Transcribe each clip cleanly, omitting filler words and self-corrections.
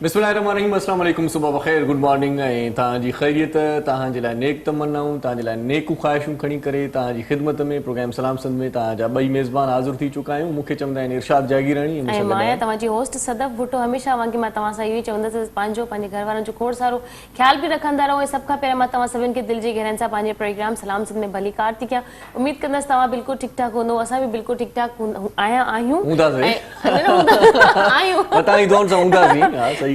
बिस्मिल्लाहिर्रहमानिर्रहीम, अस्सलाम वालेकुम, सुबह बख़ैर, गुड मॉर्निंग। ऐं तव्हांजी ख़ैरियत, तव्हांजे लाइ नेक तमन्नाऊं, तव्हांजे लाइ नेकूं ख़्वाहिशूं खणी करे तव्हांजी ख़िदमत में प्रोग्राम सलाम संद में तव्हांजा ॿई मेज़बान हाज़िर थी चुका आहियूं। मूंखे चवंदा आहिनि इरशाद जागीरानी ऐं मां आहियां तव्हांजी होस्ट सदफ़ भुट्टो। हमेशह वांगुरु मां तव्हां सां इहो ई चवंदसि पंहिंजे घर वारनि जो खोड़ सारो ख़्याल बि रखंदा रहो। ऐं सभ खां पहिरियों मां तव्हां सभिनि खे दिलि जी गहराइनि सां पंहिंजे प्रोग्राम सलाम सिंध में भली कार थी कयां। उमेद कंदसि तव्हां बिल्कुलु ठीकु ठाक हूंदो, असां बि बिल्कुलु ठीकु ठाक आहियूं।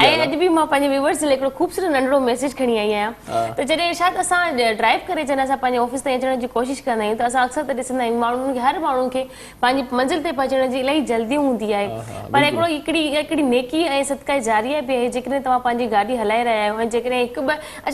ऐं अॼु बि मां पंहिंजे व्यूअर्स लाइ हिकिड़ो ख़ूबसूरत नंढड़ो मैसेज खणी आई आहियां। त जॾहिं इरशाद असां ड्राइव करे जॾहिं असां पंहिंजे ऑफिस ताईं अचण जी कोशिशि कंदा आहियूं त असां अक्सर त ॾिसंदा आहियूं माण्हुनि खे, हर माण्हुनि खे पंहिंजी मंज़िल ते पहुचण जी इलाही जल्दी हूंदी आहे, पर हिकिड़ी नेकी ऐं सदका जारिया बि आहे। जेकॾहिं तव्हां पंहिंजी गाॾी हलाए रहिया आहियो ऐं जेकॾहिं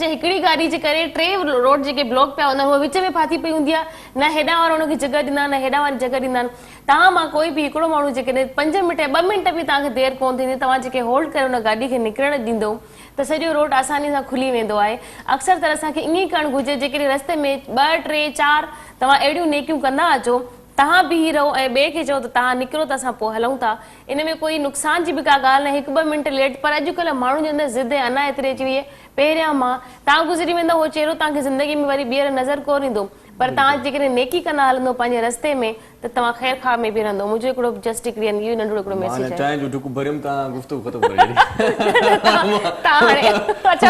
हिकिड़ी गाॾी जे करे 3 रोड जेके ब्लॉक पिया हूंदा आहिनि उहे विच में फाथी पई हूंदी आहे, न हेॾां वारा हुनखे जॻह ॾींदा आहिनि न हेॾां वारी जॻह ॾींदा आहिनि। तव्हां मां कोई बि हिकिड़ो माण्हू जेकॾहिं 5 मिंट 2 मिंट बि तव्हांखे देरि कोन थींदी, तव्हां जेके होल्ड करे हुन गाॾी खे निकिरण ॾींदो त सॼो रोड आसानी सां खुली वेंदो आहे। अक्सर तर असांखे ईअं ई करणु घुरिजे, जेकॾहिं रस्ते में 2, 3, 4 तव्हां अहिड़ियूं नेकियूं कंदा अचो, तव्हां बीही रहो ऐं ॿिए खे चओ त तव्हां निकिरो त असां पोइ हलूं था। इन में कोई नुक़सान जी बि का ॻाल्हि न, 1-2 मिंट लेट, पर अॼुकल्ह माण्हुनि जे अंदरि ज़िद अञा एतिरी अची वई आहे। पहिरियां मां तव्हां गुज़री वेंदो, उहो चेहरो तव्हांखे ज़िंदगी में वरी ॿीहर नज़र कोन ईंदो, पर तव्हां जेकॾहिं नेकी कंदा हलंदो पंहिंजे रस्ते में त तव्हां ख़ैर खा में बि रहंदो। मुंहिंजो हिकिड़ो जस्ट हिकिड़ी इहो नंढड़ो हिकिड़ो मैसेज आहे। चांहि जो ढुक भरियमि, तव्हां गुफ़्तगू ख़तमु करे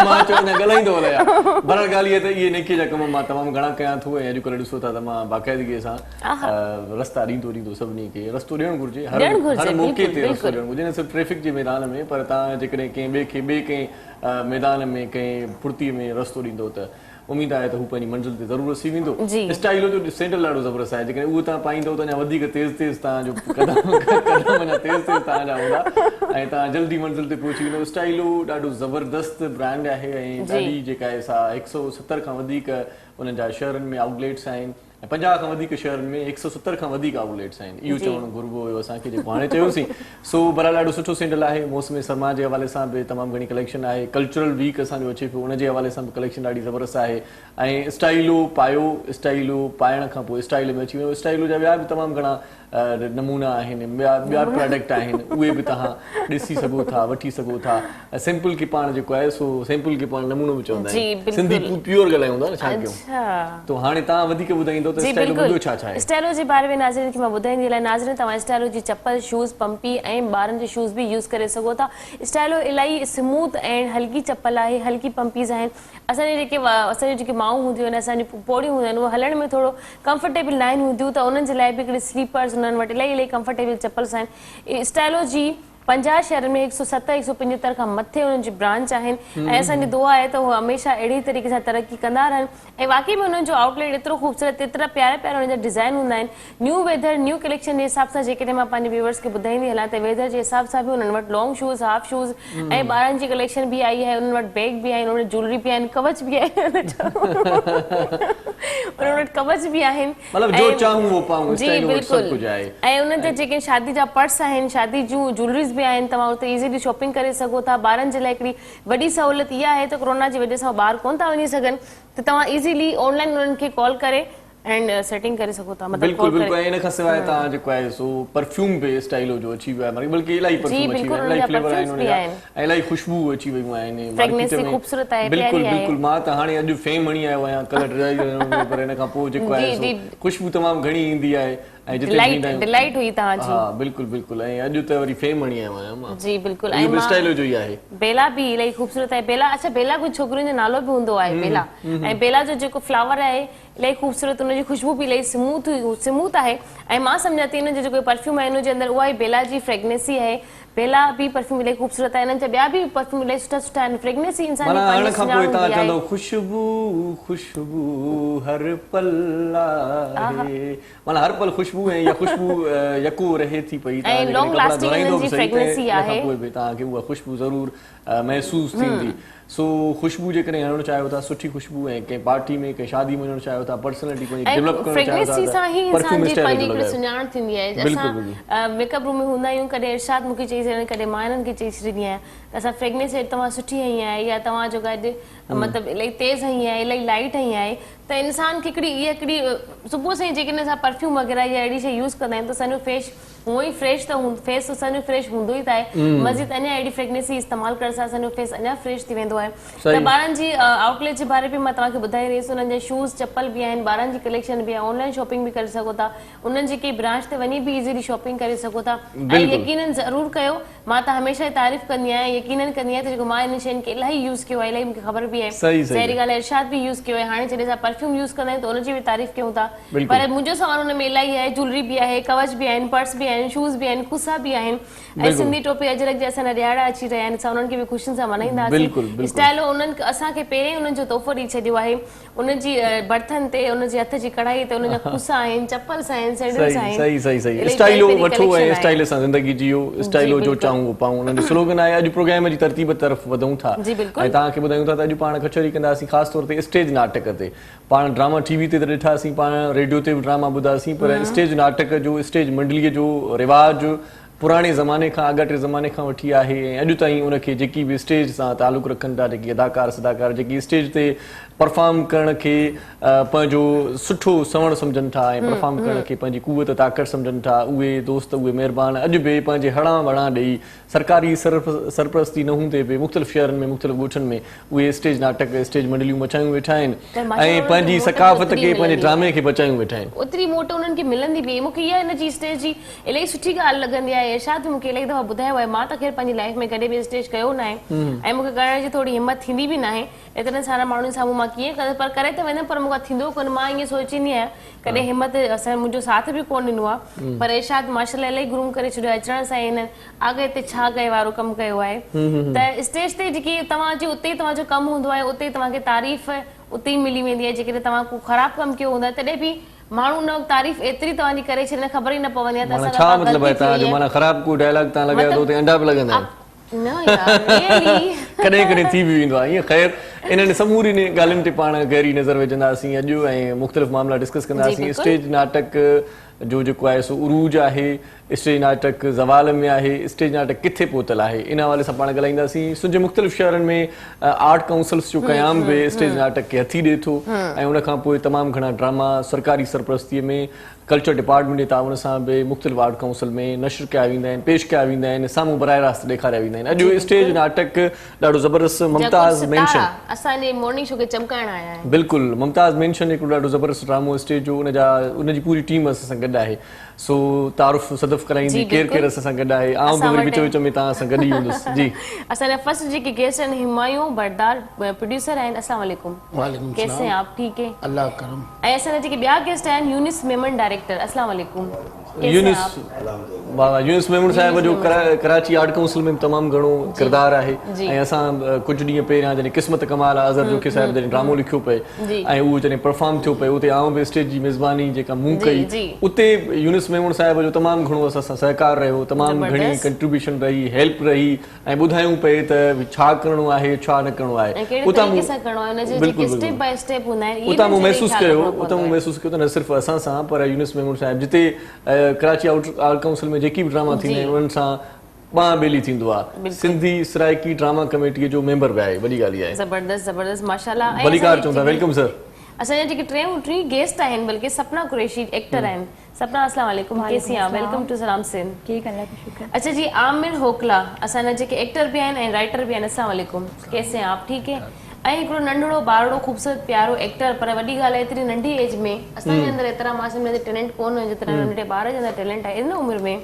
मां चयो न ॻाल्हाईंदो हलां। बहरहाल ॻाल्हि इहा त इहे नेकीअ जा कम मां तमामु घणा कयां थो ऐं अॼुकल्ह ॾिसो था त मां बाक़ाइदगीअ सां रस्ता ॾींदो सभिनी खे। रस्तो ॾियणु घुरिजे, हर मौक़े ते रस्तो ॾियणु घुरिजे, न सिर्फ़ु ट्रैफ़िक जे मैदान में, पर तव्हां जेकॾहिं कंहिं ॿिए खे ॿिए कंहिं मैदान में कंहिं फुर्तीअ में रस्तो ॾींदो त उमेद आहे त हू पंहिंजी मंज़िल ते ज़रूरु अची वेंदो। स्टाइलो जो सैंडल ॾाढो ज़बरदस्त आहे, जेकॾहिं उहो तव्हां पाईंदव त अञा वधीक तेज़ तव्हांजो कदम अञा तेज़ तव्हांजा हूंदा ऐं तव्हां जल्दी मंज़िल ते पहुची वेंदव। स्टाइलो ॾाढो ज़बरदस्त ब्रांड आहे ऐं ॾाढी जेका आहे सा 170 खां वधीक उन्हनि जा शहरनि में आउटलेट्स आहिनि ऐं 50 खां वधीक शहरनि में 170 खां वधीक आउटलेट्स आहिनि। इहो चवणु घुरिबो हुयो असांखे जेको हाणे चयोसीं। सो बहरहाल ॾाढो सुठो सैंडल आहे। मौसम सरमा जे हवाले सां बि तमामु घणी कलेक्शन आहे। कल्चरल वीक असांजो अचे पियो, उनजे हवाले सां बि कलेक्शन ॾाढी ज़बरदस्त आहे। ऐं स्टाइलो पायो, स्टाइलो पाइण खां पोइ स्टाइल में अची वियो। स्टाइलो जा ॿिया बि तमामु घणा नमूना आहिनि, ॿिया प्रोडक्ट आहिनि, उहे बि तव्हां ॾिसी सघो था, वठी सघो था। सिंपल के पाण जेको आहे सो सिंपल के पाण नमूनो बि चवंदा आहिनि, सिंधी प्योर ॻाल्हायूं था न, छा कयूं। तो हाणे तव्हां वधीक ॿुधाईंदो त स्टाइलो ॿियो छा आहे। स्टाइलो जे बारे में नाज़रीन खे मां ॿुधाईंदी हलां। नाज़रीन तव्हां स्टाइलो जी चप्पल, शूज़, पंपी ऐं ॿारनि जे शूज़ बि यूज़ करे सघो था। स्टाइलो इलाही स्मूथ ऐं हल्की चप्पल आहे, हल्की पंपीज़ आहिनि। असांजी जेके माऊं हूंदियूं आहिनि, असांजी पोड़ियूं हूंदियूं आहिनि, उहे हलण में थोरो कंफर्टेबल न आहिनि हूंदियूं, त उन्हनि जे लाइ बि हिकिड़ी स्लीपर्स उन्हनि वटि इलाही कंफर्टेबल चप्पल्स आहिनि। स्टाइलो जी 50 शहरनि में 170 175 खां मथे उन्हनि जी ब्रांच आहिनि ऐं असांजी दुआ आहे त उहे हमेशह अहिड़ी तरीक़े सां तरक़ी कंदा रहनि। ऐं वाक़ई में उन्हनि जो आउटलेट एतिरो ख़ूबसूरत, एतिरा प्यारा उन्हनि जा डिज़ाइन हूंदा आहिनि। न्यू वेदर, न्यू कलेक्शन जे हिसाब सां जेकॾहिं मां पंहिंजे व्यूअर्स खे ॿुधाईंदी हलां त वेदर जे हिसाब सां बि उन्हनि वटि लॉन्ग शूज़, हाफ शूज़ ऐं ॿारनि जी कलेक्शन बि आई आहे। उन्हनि वटि बैग बि आहिनि, उन्हनि वटि ज्वेलरी बि आहिनि, कवच बि आहिनि, उन्हनि वटि कवच बि आहिनि। जी बिल्कुलु। ऐं उन्हनि जा जेके शादी जा पर्स आहिनि, शादी जूं ज्वेलरीज़ बि आहिनि, तव्हां उते इज़ीली शॉपिंग करे सघो था। ॿारनि जे लाइ हिकिड़ी वॾी सहूलियत इहा आहे त कोरोना जी वजह सां ॿार कोन था वञी सघनि, त तव्हां इज़ीली ऑनलाइन उन्हनि खे कॉल करे एंड सेटिंग करे सघो था। बिल्कुल बिल्कुल। इन खां सवाइ तव्हां जेको आहे सो परफ्यूम बि स्टाइलो जो अची वियो आहे, बल्कि इलाही परफ्यूम अची विया आहिनि, इलाही फ्लेवर आहिनि ऐं इलाही खुशबू अची वियूं आहिनि। बिल्कुल बिल्कुल। मां त हाणे अॼु फेम हणी आयो आहियां कलर, पर इन खां पोइ जेको आहे सो खुशबू तमामु घणी ईंदी आहे ऐं डिलाइट हुई तव्हांजी। हा बिल्कुल बिल्कुल। ऐं अॼु त वरी फेम हणी आयो आहियां मां। जी बिल्कुल। ऐं स्टाइलो जो ई आहे। बेला बि इलाही ख़ूबसूरत आहे। बेला, अच्छा बेला कुझु छोकिरियुनि जो नालो बि हूंदो आहे बेला। ऐं बेला जो जेको फ्लावर आहे इलाही ख़ूबसूरत, उनजी खुशबू बि इलाही स्मूथ आहे। ऐं मां सम्झां थी इन जो जेको परफ्यूम आहे उनजे अंदरि उहा ई बेला जी फ्रेगनेंसी आहे। बेला बि परफ्यूम इलाही ख़ूबसूरत आहे। इन्हनि जा ॿिया बि परफ्यूम इलाही सुठा आहिनि। फ्रेगनेंसी इंसान जी पंहिंजी सुञाण हूंदी आहे। खुशबू खुशबू हर पल आहे, माना हर पल खुशबू है या खुशबू यको रहे थी पई। ऐं लॉन्ग लास्टिंग इन्हनि जी फ्रेगनेंसी आहे। पोइ बि तव्हांखे उहा खुशबू ज़रूरु महसूसु थींदी। सो खुशबू जेकॾहिं हणणु चाहियो था, सुठी खुशबू ऐं कंहिं पार्टी में कंहिं शादी में वञणु चाहियो था, पर्सनैलिटी पंहिंजी डेवलप करणु चाहियो था, फ्रेगनेंसी सां ई इंसान जी पंहिंजी हिकिड़ी सुञाण थींदी आहे। असां मेकअप रूम में हूंदा आहियूं, कॾहिं इरशाद मूंखे चई छॾनि, कॾहिं मां हिननि खे चई छॾींदी आहियां त असां फ्रेगनेंसी तव्हां सुठी हई आहे या तव्हांजो गॾु मतिलबु इलाही तेज़ हई आहे, इलाही लाइट हई आहे, त इंसान खे हिकिड़ी सुबुह सां जेकॾहिं असां परफ्यूम वग़ैरह या अहिड़ी शइ यूज़ कंदा आहियूं त असांजो फेस हूअं ई फ्रेश त फेस असांजो फ्रेश हूंदो ई आहे, मज़ीद अञा अहिड़ी फ्रेगनेंसी इस्तेमालु करण सां असांजो फेस अञा फ्रेश थी वेंदो आहे। त ॿारनि जी आउटलेट जे बारे में मां तव्हांखे ॿुधाए रही हुअसि, उन्हनि जा शूज़ चप्पल बि आहिनि, ॿारनि जी कलेक्शन बि आहे, ऑनलाइन शॉपिंग बि करे सघो था, उन्हनि जी कंहिं ब्रांच ते वञी बि इज़ीली शॉपिंग करे सघो था। ऐं यकीनन ज़रूरु कयो, मां त हमेशह तारीफ़ कंदी आहियां, यकीनन कंदी आहियां त जेको मां इन शयुनि खे इलाही यूज़ कयो आहे, इलाही मूंखे ख़बर बि आहे। ज़ाहिरी ॻाल्हि आहे, इरशाद बि यूज़ कयो आहे। हाणे जॾहिं असां परफ्यूम यूज़ कंदा आहियूं त उनजी बि तारीफ़ कयूं था, पर मुंहिंजो सामान हुन में इलाही आहे, ज्वेलरी बि आहे, कवच बि आहिनि, पर्स बि आहिनि, शूज़ बि आहिनि, कुसा बि आहिनि, ऐं सिंधी टोपी अजरक जे असांजा ॾियारा अची रहिया आहिनि, असां उन्हनि खे बि ख़ुशियुनि सां मल्हाईंदासीं। स्टाइलो उन्हनि असांखे पहिरें उन्हनि जो तोहफ़ो ॾेई छॾियो आहे, उनजी बर्तन ते, उनजे हथ जी कढ़ाई ते उनजा कुसा आहिनि, चप्पल्स आहिनि, सैंडल्स आहिनि। सही स्टाइलो वठो ऐं स्टाइल सां ज़िंदगी जियो, स्टाइलो जो चाहूं वो पाऊं, उन्हनि जो स्लोगन आहे। अॼु प्रोग्राम जी तरतीब तरफ़ वधूं था ऐं तव्हांखे ॿुधायूं था त अॼु पाण कचहरी कंदासीं ख़ासि तौर ते स्टेज नाटक ते। पाण ड्रामा टीवी ते त ॾिठासीं, पाण रेडियो ते बि ड्रामा ॿुधासीं, पर स्टेज नाटक जो, स्टेज मंडलीअ जो रिवाज पुराणे ज़माने खां, अॻिटे ज़माने खां वठी आहे ऐं अॼु ताईं उनखे जेकी बि स्टेज सां तालुक़ु रखनि था, जेकी अदाकार सदाकार जेकी स्टेज ते परफॉर्म करण खे पंहिंजो सुठो सवण सम्झनि था ऐं परफॉर्म करण खे पंहिंजी कुवत ताक़त सम्झनि था, उहे दोस्त, उहे महिरबान अॼु बि पंहिंजे हणा वणा ॾेई सरकारी सरपरस्ती न हूंदे बि मुख़्तलिफ़ शहरनि में, मुख़्तलिफ़ ॻोठनि में उहे स्टेज नाटक, स्टेज मंडलियूं मचायूं वेठा आहिनि ऐं पंहिंजी सकाफ़त खे, पंहिंजे ड्रामे खे बचायूं वेठा आहिनि। ओतिरी मोट उन्हनि खे मिलंदी बि। मूंखे इहा हिनजी स्टेज जी इलाही सुठी ॻाल्हि लॻंदी आहे। इरशाद मूंखे इलाही दफ़ा ॿुधायो आहे, मां त ख़ैर पंहिंजी लाइफ में कॾहिं बि स्टेज कयो न आहे ऐं मूंखे करण जी थोरी हिमत थींदी बि न आहे, एतिरनि सारा माण्हुनि साम्हूं मां कीअं कंदसि, पर करे त वेंदमि, पर मूंखां थींदो कोन्हे। मां ईअं सोचींदी आहियां, कॾहिं हिमत मुंहिंजो साथ बि कोन ॾिनो आहे, पर इरशाद माशाल्लाह इलाही ग्रूम करे छॾियो आहे, अचण सां हिननि अॻिते छा कयो वारो कमु कयो आहे। त स्टेज ते जेकी तव्हांजी उते तव्हांजो कमु हूंदो आहे, उते तव्हांखे तारीफ़ उते ई मिली वेंदी आहे। जेकॾहिं तव्हां को ख़राबु कमु कयो हूंदो आहे तॾहिं बि माण्हू उन तारीफ़ एतिरी तव्हांजी करे छॾींदा, ख़बर ई न पवंदी आहे त असां छा मतिलबु आहे तव्हांजो, माना ख़राबु को डायलॉग तव्हां लॻायो त उते अंडा बि लॻंदा आहिनि। न यार, रियली कॾहिं कॾहिं थी बि वेंदो आहे ईअं। ख़ैर, इन्हनि समूरी ॻाल्हियुनि ते पाण गहरी नज़र विझंदासीं अॼु ऐं मुख़्तलिफ़ मामला डिस्कस कंदासीं। स्टेज नाटक जो जेको आहे सो उरूज आहे, स्टेज नाटक ज़वाल में आहे, स्टेज नाटक किथे पहुतल आहे, इन हवाले सां पाण ॻाल्हाईंदासीं। सुंहिंजे मुख़्तलिफ़ शहरनि में आर्ट काउंसिल्स जो क़याम बि स्टेज नाटक खे हथी ॾिए थो ऐं उनखां पोइ तमामु घणा ड्रामा सरकारी सरपरस्तीअ में कल्चर डिपार्टमेंट जे ताउन सां बि मुख़्तलिफ़ आर्ट काउंसिल में नशर कया वेंदा आहिनि, पेश कया वेंदा आहिनि, साम्हूं बराह रास्त ॾेखारिया वेंदा आहिनि। अॼु स्टेज नाटक ॾाढो ज़बरदस्त मुमताज़ मेंशन असांजे मॉर्निंग शो खे चमकाइण आया आहिनि। बिल्कुलु, मुमताज़ मेंशन हिकिड़ो ॾाढो ज़बरदस्त ड्रामो स्टेज जो, उनजी पूरी टीम असां सां गॾु आहे। सो तारुफ़ सदफ़ कराईंदी, केरु केरु असां सां गॾु आहे, आउं बि वरी विच विच में तव्हां सां गॾु ई हूंदुसि। जी, असांजा फर्स्ट जेके गेस्ट आहिनि हिमायूं बरदार प्रोड्यूसर आहिनि। अस्सलाम वालेकुम। वालेकुम कैसे हैं आप? ठीक है, अल्लाह करम। ऐं असांजा जेके ॿिया गेस्ट आहिनि यूनिस मेमन डायरेक्टर। अस्सलाम वालेकुम। यूनिस यूनिस मेमन साहिब जो कराची आर्ट काउंसिल में तमामु घणो किरदारु आहे ऐं असां कुझु ॾींहं पहिरियां जॾहिं क़िस्मत कमाल अज़हर जोखी साहिब जॾहिं ड्रामो लिखियो पए ऐं उहो जॾहिं परफॉर्म थियो पए, उते आउं बि स्टेज जी मेज़बानी जेका मूं कई, उते यूनिस मेमन साहिब जो तमामु घणो असां सां सहकार रहियो, तमामु घणी कंट्रीब्यूशन रही, हेल्प रही ऐं ॿुधायूं पए त छा करिणो आहे, छा न करिणो आहे। उतां मूं महसूसु कयो त न सिर्फ़ु असां सां पर यूनिस मेमन साहिब जिते कराची आर्ट काउंसिल में जेकी बि ड्रामा थींदा आहिनि उन्हनि सां पाण ॿेली थींदो आहे। सिंधी सराइकी ड्रामा कमेटीअ जो मेंबर बि आहे, वॾी ॻाल्हि आहे। ज़बरदस्त ज़बरदस्त माशाल्लाह। भलीकार चवंदा, वेलकम सर। असांजा जेके टी गेस्ट आहिनि, बल्कि सपना कुरैशी एक्टर आहिनि। सपना अस्सलाम वालेकुम, कैसी हैं आप? वेलकम टू सलाम सिंध। ठीक है, अल्लाह का शुक्र। अच्छा जी, आमिर होकला असांजा जेके एक्टर भी आहिनि ऐं राइटर भी आहिनि। अस्सलाम वालेकुम, कैसे हैं आप? ठीक है। ऐं हिकिड़ो नंढड़ो बारड़ो ख़ूबसूरत प्यारो एक्टर, पर वॾी ॻाल्हि आहे एतिरी नंढी एज में असांजे अंदरि एतिरा मासूम टैलेंट कोन हुयो जेतिरा नंढे ॿार जे अंदरि टैलेंट आहे इन उमिरि में।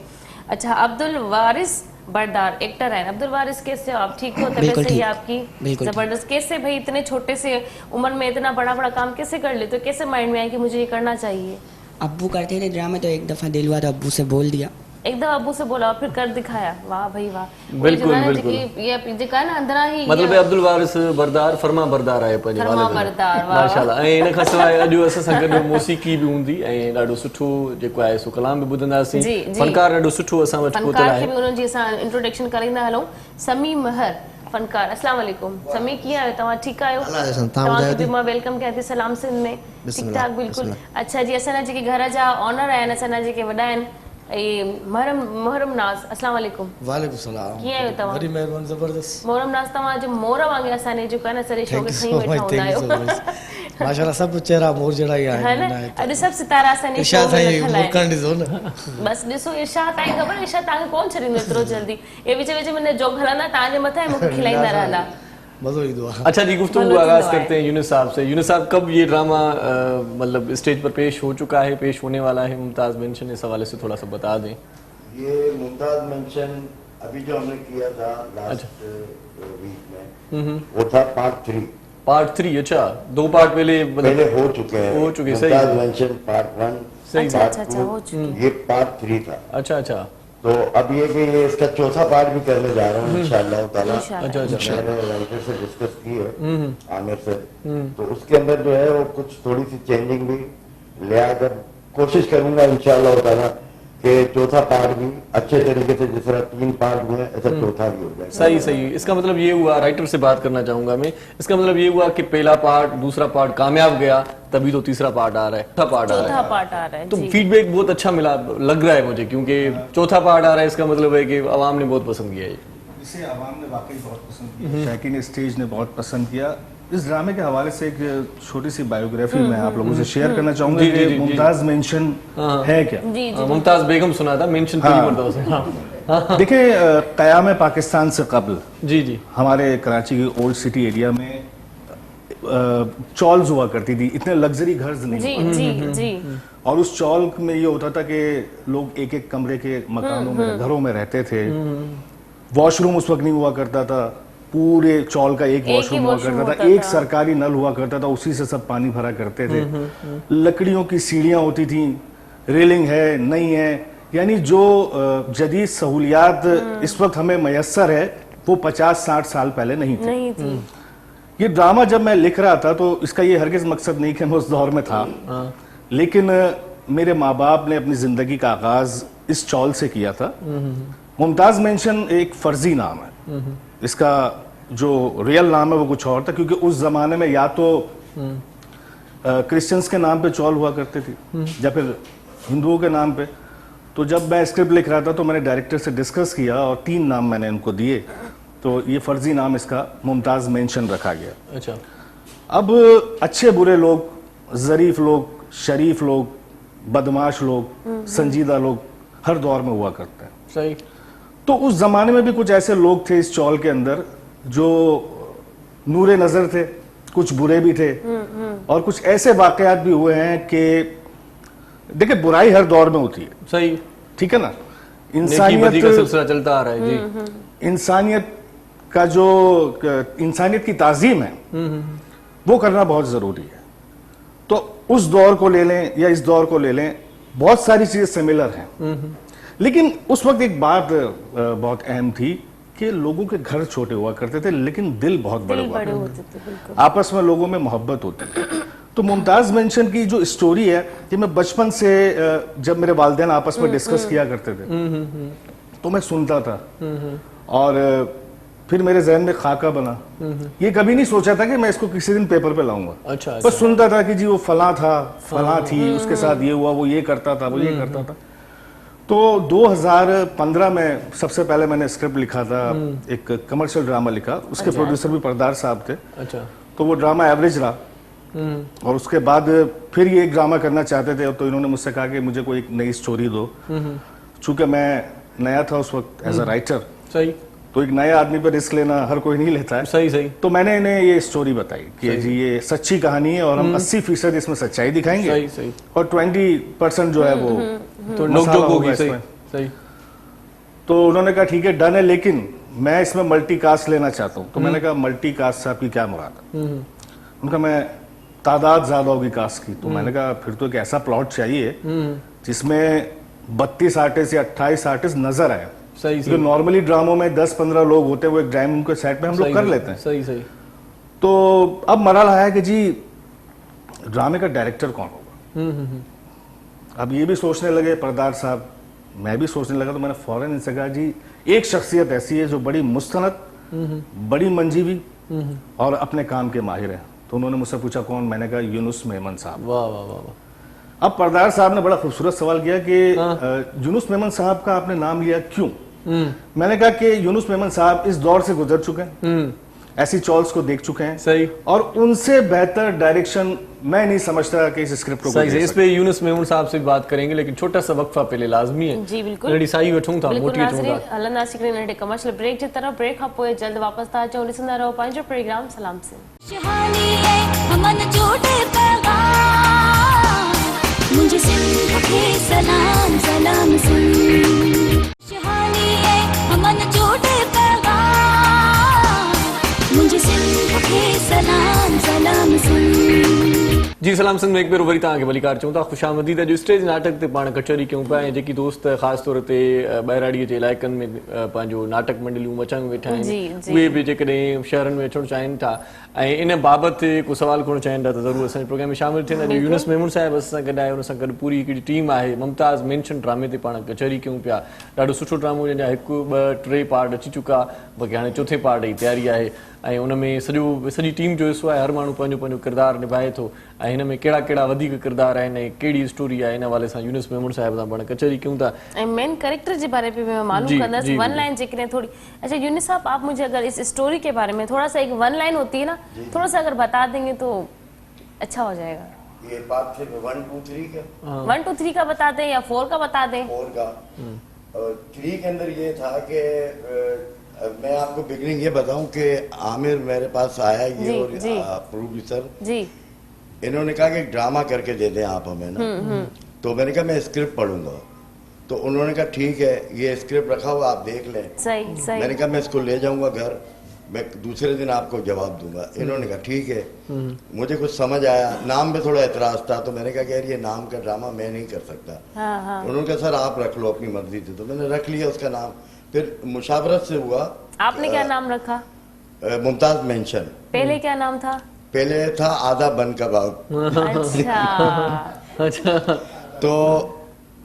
अच्छा, अब्दुल वारिस बरदार एक्टर है। अब्दुल वारिस कैसे हो आप? ठीक हो? तबीयत सही है आपकी? जबरदस्त। कैसे भाई इतने छोटे से उम्र में इतना बड़ा बड़ा काम कैसे कर लेते हो? कैसे माइंड में आया कि मुझे ये करना चाहिए? अब्बू करते थे ड्रामे, तो एक दफ़ा दिल हुआ तो अब्बू से बोल दिया, एक दफा अब्बू से बोला और फिर कर दिखाया। वाह भाई वाह। बिल्कुल बिल्कुल। ये जेका ना अंदरा ही मतलब अब्दुल वारिस बरदार फरमा बरदार आहे पंहिंजे वाले फरमा बरदार। वाह माशाल्लाह। ऐं इन खां सवाइ अॼु असां सां गॾु मौसीक़ी बि हूंदी ऐं ॾाढो सुठो जेको आहे सो कलाम बि ॿुधंदासीं। फनकार ॾाढो सुठो असां वटि पहुतल आहे। फनकार खे बि उन्हनि जी असां इंट्रोडक्शन कराईंदा हलूं। समी महर फनकार। अस्सलाम वालेकुम। समी कीअं आहियो तव्हां? ठीकु आहियो? तव्हांखे बि मां वेलकम कयां थी सलाम सिंध में। ठीकु ठाक बिल्कुलु। अच्छा जी, असांजा जेके घर जा ऑनर आहिनि, असांजा जेके वॾा आहिनि, मोहरम नाज़। अस्सलाम वालेकुम। वालेकुम सलाम। कीअं आहियो तव्हां? वरी महिरबानी, ज़बरदस्त। मोहरम नाज़ तव्हां जो मोर वांगुरु असांजे जेको आहे न सॼे शो खे खणी वेठा हूंदा आहियो। माशाल्लाह सब चेहरा मोर जड़ा ही है आहे न अॼु सभु सितारा असांजे इशा शो में साईं लथल आहिनि। मुर्कन ॾिसो न बसि ॾिसो इशा तव्हांखे ख़बर इशा तव्हांखे कोन छॾींदो एतिरो जल्दी, ये विच विच में जोक हलंदा तव्हांजे मथां ऐं मूंखे खिलाईंदा रहंदा। मज़ो ईंदो आहे। अच्छा जी, गुफ्तगू भलो आगाज थींदो करते हैं यूनुस साहब से। यूनुस साहब, कब ये ड्रामा मतलब स्टेज पर पेश हो चुका है, पेश होने वाला है? मुमताज मेंशन इस हवाले से थोड़ा सा बता दें। ये मुमताज मेंशन अभी जो हमने किया था लास्ट वीक में, वो था पार्ट 3। पार्ट 3, अच्छा 2 पार्ट पहले हो चुके हैं। हो चुके, सही मुमताज है। मेंशन पार्ट 1, सही, अच्छा अच्छा हो चुकी। ये पार्ट 3 था। अच्छा अच्छा तो अब ये कि ये इसका चौथा पार्ट भी करने जा रहा हूँ इंशाअल्लाह ताला। अच्छा अच्छा मैंने राइटर से डिस्कस की है, आमिर से, तो उसके अंदर जो है वो कुछ थोड़ी सी चेंजिंग भी ले आकर कोशिश करूंगा इंशाअल्लाह ताला कि चौथा पार्ट भी अच्छे तरीके से, जिस तरह 3 पार्ट हुए ऐसा चौथा भी हो जाए। सही सही। इसका मतलब ये हुआ, राइटर से बात करना चाहूंगा मैं, इसका मतलब ये हुआ कि पहला पार्ट दूसरा पार्ट कामयाब गया, तभी तो तीसरा पार्ट आ रहा है, चौथा पार्ट आ रहा चौथा है। पार्ट आ रहा है तो जी। फीडबैक बहुत अच्छा मिला लग रहा है मुझे, क्योंकि चौथा पार्ट आ रहा है, इसका मतलब है कि आवाम ने बहुत पसंद किया है। इसे आवाम ने वाकई बहुत पसंद किया, शैकीन स्टेज ने बहुत पसंद किया। इस ड्रामे के हवाले से एक छोटी सी बायोग्राफी मैं आप लोगों से शेयर करना चाहूंगा जी, जी, कि जी, मुमताज मेंशन है क्या। जी जी मुमताज बेगम सुना था, मेंशन पूरी हाँ। मर्तबा से। देखिए, क़याम पाकिस्तान से कबल जी जी हमारे कराची के ओल्ड सिटी एरिया में चॉल्स हुआ करती थी, इतने लग्जरी घर नहीं जी हुआ। जी जी और उस चौल में ये होता था कि लोग एक एक कमरे के मकानों में, घरों में रहते थे। वॉशरूम उस वक्त नहीं हुआ करता था, पूरे चौल का एक ही वॉशरूम हुआ वॉशरूम करता था, होता एक था। सरकारी नल हुआ करता था, उसी से सब पानी भरा करते थे। लकड़ियों की सीढ़ियां होती थी, रेलिंग है नहीं है, यानी जो जदीद सहूलियात इस वक्त हमें मयसर है वो 50-60 साल पहले नहीं थे। नहीं थी। ये ड्रामा जब मैं लिख रहा था तो इसका ये हरगिज मकसद नहीं कि मैं उस दौर में था, लेकिन मेरे माँ बाप ने अपनी जिंदगी का आगाज इस चौल से किया था। मुमताज मेंशन एक फर्जी नाम है, इसका जो रियल नाम है वो कुछ और था, क्योंकि उस जमाने में या तो क्रिश्चियंस के नाम पे चौल हुआ करते थे या फिर हिंदुओं के नाम पे। तो जब मैं स्क्रिप्ट लिख रहा था तो मैंने डायरेक्टर से डिस्कस किया और 3 नाम मैंने उनको दिए, तो ये फर्जी नाम इसका मुमताज मेंशन रखा गया। अच्छा। अब अच्छे बुरे लोग, जरीफ लोग, शरीफ लोग, बदमाश लोग, संजीदा लोग हर दौर में हुआ करते हैं। सही। तो उस जमाने में भी कुछ ऐसे लोग थे इस चौल के अंदर जो नूरे नजर थे, कुछ बुरे भी थे, और कुछ ऐसे वाकयात भी हुए हैं कि देखिए बुराई हर दौर में होती है, सही। ठीक है ना। नेकी बदी का सिलसिला चलता आ रहा है जी। इंसानियत का जो इंसानियत की ताजीम है वो करना बहुत जरूरी है। तो उस दौर को ले लें या इस दौर को ले लें, बहुत सारी चीजें सिमिलर हैं, लेकिन उस वक्त एक बात बहुत अहम थी कि लोगों के घर छोटे हुआ करते थे लेकिन दिल बहुत बड़े दिल हुआ बड़े करते होते थे, बिल्कुल। थे। आपस में लोगों में मोहब्बत होती थी। तो मुमताज मेंशन की जो स्टोरी है, कि मैं बचपन से जब मेरे वालिदैन आपस में डिस्कस किया करते थे तो मैं सुनता था, और फिर मेरे जहन में खाका बना। ये कभी नहीं सोचा था कि मैं इसको किसी दिन पेपर पे लाऊंगा। अच्छा। बस सुनता था कि जी वो फला था, फला थी, उसके साथ ये हुआ, वो ये करता था, वो ये करता था। तो 2015 में सबसे पहले मैंने स्क्रिप्ट लिखा था, एक कमर्शियल ड्रामा लिखा, उसके प्रोड्यूसर भी परदार साहब थे। अच्छा। तो वो ड्रामा एवरेज रहा, और उसके बाद फिर ये एक ड्रामा करना चाहते थे, तो इन्होंने मुझसे कहा कि मुझे कोई एक नई स्टोरी दो। चूंकि मैं नया था उस वक्त एज अ राइटर, सही तो एक नए आदमी पर रिस्क लेना हर कोई नहीं लेता है। सही सही तो मैंने इन्हें ये स्टोरी बताई कि जी ये सच्ची कहानी है और हम 80% इसमें सच्चाई दिखाएंगे, सही सही। और 20% जो है वो तो मसाला नोक-झोंक होगा होगी। सही इसमें। सही। तो उन्होंने कहा ठीक है डन है, लेकिन मैं इसमें मल्टी कास्ट लेना चाहता हूँ। तो मैंने कहा मल्टी कास्ट से आपकी क्या मुराद है? उनका मैं तादाद ज्यादा होगी कास्ट की। तो मैंने कहा फिर तो एक ऐसा प्लॉट चाहिए जिसमें 32 आर्टिस्ट या 28 आर्टिस्ट नजर आए। सही जो सही। नॉर्मली ड्रामों में 10-15 लोग होते हैं, वो एक ड्रामे के सेट में हम लोग सही, कर लेते हैं। सही सही। तो अब मरहला आया कि जी ड्रामे का डायरेक्टर कौन होगा। अब ये भी सोचने लगे परदार साहब, मैं भी सोचने लगा। तो मैंने फौरन इनसे कहा जी एक शख्सियत ऐसी है जो बड़ी मुस्तनद, बड़ी मंजीवी और अपने काम के माहिर है। तो उन्होंने मुझसे पूछा कौन? मैंने कहा यूनुस मेमन साहब। वाह वाह वाह वाह। अब परदार साहब ने बड़ा खूबसूरत सवाल किया कि यूनुस मेमन साहब का आपने नाम लिया क्यों? मैंने कहा कि यूनुस मेमन साहब इस दौर से गुजर चुके हैं ऐसी चॉल्स को देख चुके हैं सही। और उनसे बेहतर डायरेक्शन मैं नहीं समझता कि इस स्क्रिप्ट को सही कोई से दे इस पे यूनुस मेमून साहब से भी बात करेंगे, लेकिन छोटा सा वक्फा पहले लाजमी है। जी बिल्कुल नड़ी साई वठूं था, बिल्कुल मोटी वठूं नाज़रीन, था। हलंदासीं हिकिड़े नंढे कमर्शियल ब्रेक जी तरफ़। ब्रेक खां पोइ जल्द वापसि था अचूं, ॾिसंदा रहो पंहिंजो प्रोग्राम सलाम सिंध। शहानी है हमन जोड़े पैगाम मुझे सिंध के सलाम सलाम सिंध। शहानी है हमन जोड़े पैगाम मुझे सिंध के सलाम सलाम सिंध। जी सलाम सिंध में एक बार वरी तव्हांखे भलीकार चऊं था, ख़ुशामदीद। अॼु स्टेज नाटक ते पाण कचहरी कयूं पिया ऐं जेकी दोस्त ख़ासि तौर ते ॿाहिराड़ीअ जे इलाइक़नि में पंहिंजो नाटक मंडलियूं मचायूं वेठा जी, आहिनि, जी। उहे बि जेकॾहिं शहरनि में अचणु चाहिनि था ऐं इन बाबति को सवाल करणु चाहिनि था त ज़रूरु असांजे प्रोग्राम में शामिल थियनि। अॼु यूनुस मेमून साहिबु असां सां गॾु आहे, हुन सां गॾु पूरी हिकिड़ी टीम आहे। मुमताज़ मेंशन ड्रामे ते पाण कचहरी कयूं पिया, ॾाढो सुठो ड्रामो, जंहिंजा 1, 2, 3 पार्ट अची चुका, बाक़ी हाणे चौथे पार्ट जी तयारी आहे ऐं उन में सॼी टीम जो हिसो आहे। हर माण्हू पंहिंजो पंहिंजो किरदारु निभाए थो ऐं हिन में कहिड़ा कहिड़ा वधीक किरदार आहिनि ऐं कहिड़ी स्टोरी आहे, इन हवाले सां यूनुस मेमून साहिब सां पाण कचहरी कयूं था। एंड मेन कैरेक्टर के बारे में मैं मालूम जी, करना जी, वन जी। लाइन जेकने थोड़ी। अच्छा यूनिस साहब, आप मुझे अगर इस स्टोरी के बारे में थोड़ा सा, एक वन लाइन होती है ना, थोड़ा सा अगर बता देंगे तो अच्छा हो जाएगा। ये बात थे 1, 2, 3 का 1, 2, 3 का बता दें या 4 का बता दें। 4 का 3 के अंदर ये था कि मैं आपको बिगनिंग ये बताऊं कि आमिर मेरे पास आया जी, ये और जी। प्रोड्यूसर, जी इन्होंने कहा कि एक ड्रामा करके दे दें आप हमें ना। तो मैंने कहा मैं स्क्रिप्ट पढ़ूंगा, तो उन्होंने कहा ठीक है ये स्क्रिप्ट रखा हुआ आप देख लें। सही मैंने सही। कहा मैं इसको ले जाऊंगा घर, मैं दूसरे दिन आपको जवाब दूंगा। इन्होंने कहा ठीक है। मुझे कुछ समझ आया, नाम में थोड़ा एतराज था, तो मैंने कहा कि यार ये नाम का ड्रामा मैं नहीं कर सकता। हाँ हाँ। उन्होंने कहा सर आप रख लो अपनी मर्जी से, तो मैंने रख लिया उसका नाम। फिर मुशावरत से हुआ। आपने क्या नाम रखा? मुमताज मेंशन। पहले क्या नाम था? पहले था आधा बन कबाब। अच्छा अच्छा, तो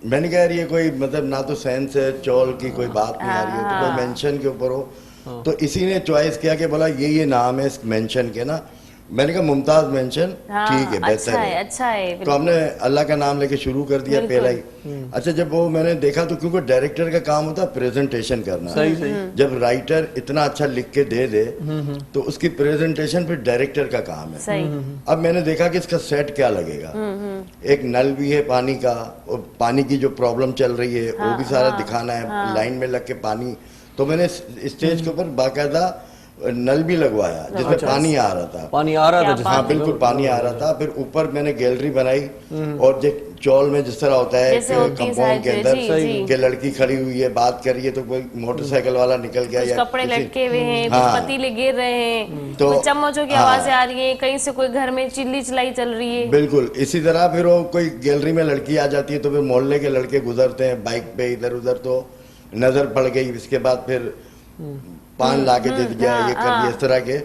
मैंने कहा यार ये कोई मतलब ना तो सेंस है, चौल की कोई बात नहीं आ रही है, तो कोई मेंशन के ऊपर हो। तो इसी ने चॉइस किया कि बोला ये नाम है इस मेंशन के ना। मैंने कहा मुमताज मेंशन, हाँ, ठीक है बेहतर है। अच्छा है तो बिल्कुल। हमने अल्लाह का नाम लेके शुरू कर दिया बिल्कुल। पहला ही। अच्छा जब वो मैंने देखा, तो क्योंकि डायरेक्टर का काम होता है प्रेजेंटेशन करना। सही सही। जब राइटर इतना अच्छा लिख के दे दे तो उसकी प्रेजेंटेशन फिर डायरेक्टर का काम है। सही। अब मैंने देखा कि इसका सेट क्या लगेगा। एक नल भी है पानी का, और पानी की जो प्रॉब्लम चल रही है वो भी सारा दिखाना है, लाइन में लग के पानी। तो मैंने स्टेज के ऊपर बाकायदा नल भी लगवाया जिसमें पानी आ रहा था। पानी आ रहा था जिसमें? हाँ बिल्कुल पानी आ रहा था। फिर ऊपर मैंने गैलरी बनाई, और जो चौल में जिस तरह होता है जैसे होती है कंपाउंड के साइड, अंदर जी, जी। कि लड़की खड़ी हुई है बात कर रही है, तो कोई मोटरसाइकिल वाला निकल गया कुछ या कपड़े किसी- लटके हुए हैं, कुछ हाँ। पतीले गिर रहे हैं, तो- कुछ चम्मचों की हाँ। आवाजें आ रही हैं, कहीं से कोई घर में चिल्ली चिल्लाई चल रही है। बिल्कुल इसी तरह फिर वो कोई गैलरी में लड़की आ जाती है, तो फिर मोहल्ले के लड़के गुजरते हैं बाइक पे इधर उधर, तो नजर पड़ गई। इसके बाद फिर पान ला के दे दिया, ये कर दिया, इस तरह के।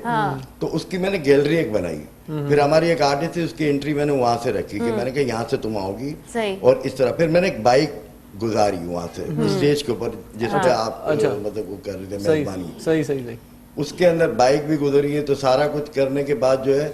तो उसकी मैंने गैलरी एक बनाई। फिर हमारी एक आर्टिस्ट थी, उसकी एंट्री मैंने वहां से रखी कि मैंने कहा यहाँ से तुम आओगी, सही। और इस तरह। फिर मैंने एक बाइक गुजारी वहां से स्टेज के ऊपर, जिस पे आप अच्छा। मतलब वो कर रहे थे सही मेहरबानी। सही सही सही। उसके अंदर बाइक भी गुजरी है। तो सारा कुछ करने के बाद जो है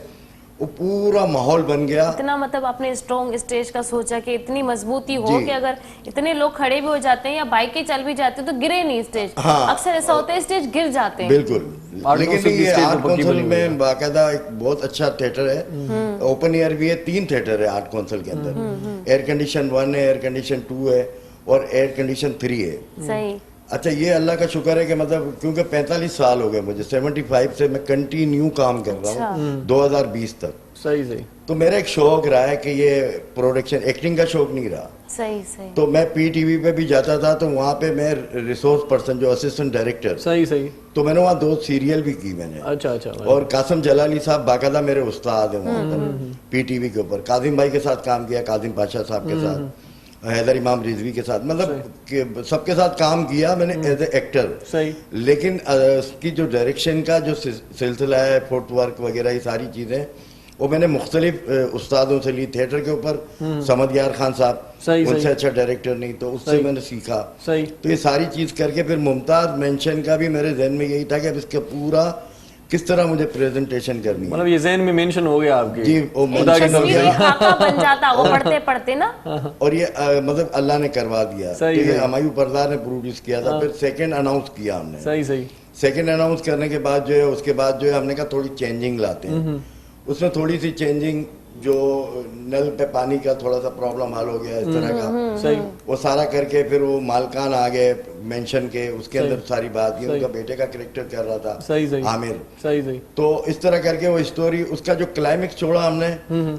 वो पूरा माहौल बन गया। इतना मतलब आपने स्ट्रॉन्ग स्टेज का सोचा कि इतनी मजबूती हो जी। कि अगर इतने लोग खड़े भी हो जाते हैं या बाइकें चल भी जाती हैं तो गिरे नहीं स्टेज। हाँ। अक्सर ऐसा होता है स्टेज गिर जाते हैं। बिल्कुल। आर्ट लेकिन काउंसिल की ये स्टेज आर्ट में पक्की काउंसिल बनी हुई है। में बाकायदा एक बहुत अच्छा थिएटर है, ओपन एयर भी है, 3 थिएटर है आर्ट काउंसिल के अंदर। एयर कंडीशन 1 है, एयर कंडीशन 2 है, और एयर कंडीशन 3 है। सही। अच्छा ये अल्लाह का शुक्र है कि मतलब क्योंकि 45 साल हो गए मुझे, 75 से मैं कंटिन्यू काम कर रहा हूँ 2020 तक। सही सही। तो मेरा एक शौक रहा है कि ये प्रोडक्शन, एक्टिंग का शौक नहीं रहा। सही सही। तो मैं PTV पे भी जाता था, तो वहाँ पे मैं रिसोर्स पर्सन जो असिस्टेंट डायरेक्टर, सही सही। तो मैंने वहाँ 2 सीरियल भी की मैंने। अच्छा अच्छा। और कासिम जलाली साहब बाकायदा मेरे उस्ताद हैं वहाँ पर PTV के ऊपर। काजिम भाई के साथ काम किया, काजिम पाशा साहब के साथ, हैदर इमाम रिजवी के साथ, मतलब सबके साथ काम किया मैंने एज ए एक्टर। सही। लेकिन उसकी जो डायरेक्शन का जो सिलसिला है, फुट वर्क वगैरह, ये सारी चीज़ें वो मैंने मुख्तलिफ उस्तादों से ली। थिएटर के ऊपर समद यार खान साहब, सही, उनसे सही। अच्छा डायरेक्टर नहीं, तो उससे सही। मैंने सीखा। सही। तो ये सारी चीज़ करके फिर मुमताज़ मेंशन का भी मेरे जहन में यही था कि अब इसका पूरा किस तरह मुझे प्रेजेंटेशन करनी है। मतलब ये जहन में मेंशन हो गया आपके? जी, वो खुदा की mention हो तरफ गया। से। ये खाका बन जाता वो पढ़ते पढ़ते ना। और ये मतलब अल्लाह ने करवा दिया। सही ठीक है, है। हमायूं परदार ने प्रोड्यूस किया था, फिर सेकंड अनाउंस किया हमने। सही सही। सेकंड अनाउंस करने के बाद जो है, उसके बाद जो है हमने कहा थोड़ी चेंजिंग लाते हैं। उसमें थोड़ी सी चेंजिंग, जो नल पे पानी का थोड़ा सा प्रॉब्लम हल हो गया इस तरह का, सही। वो सारा करके फिर वो मालकान आ गए मेंशन के, उसके अंदर सारी बात की। सही। उनका बेटे का कैरेक्टर कर रहा था सही सही। आमिर। सही सही। तो इस तरह करके वो स्टोरी, उसका जो क्लाइमेक्स छोड़ा हमने,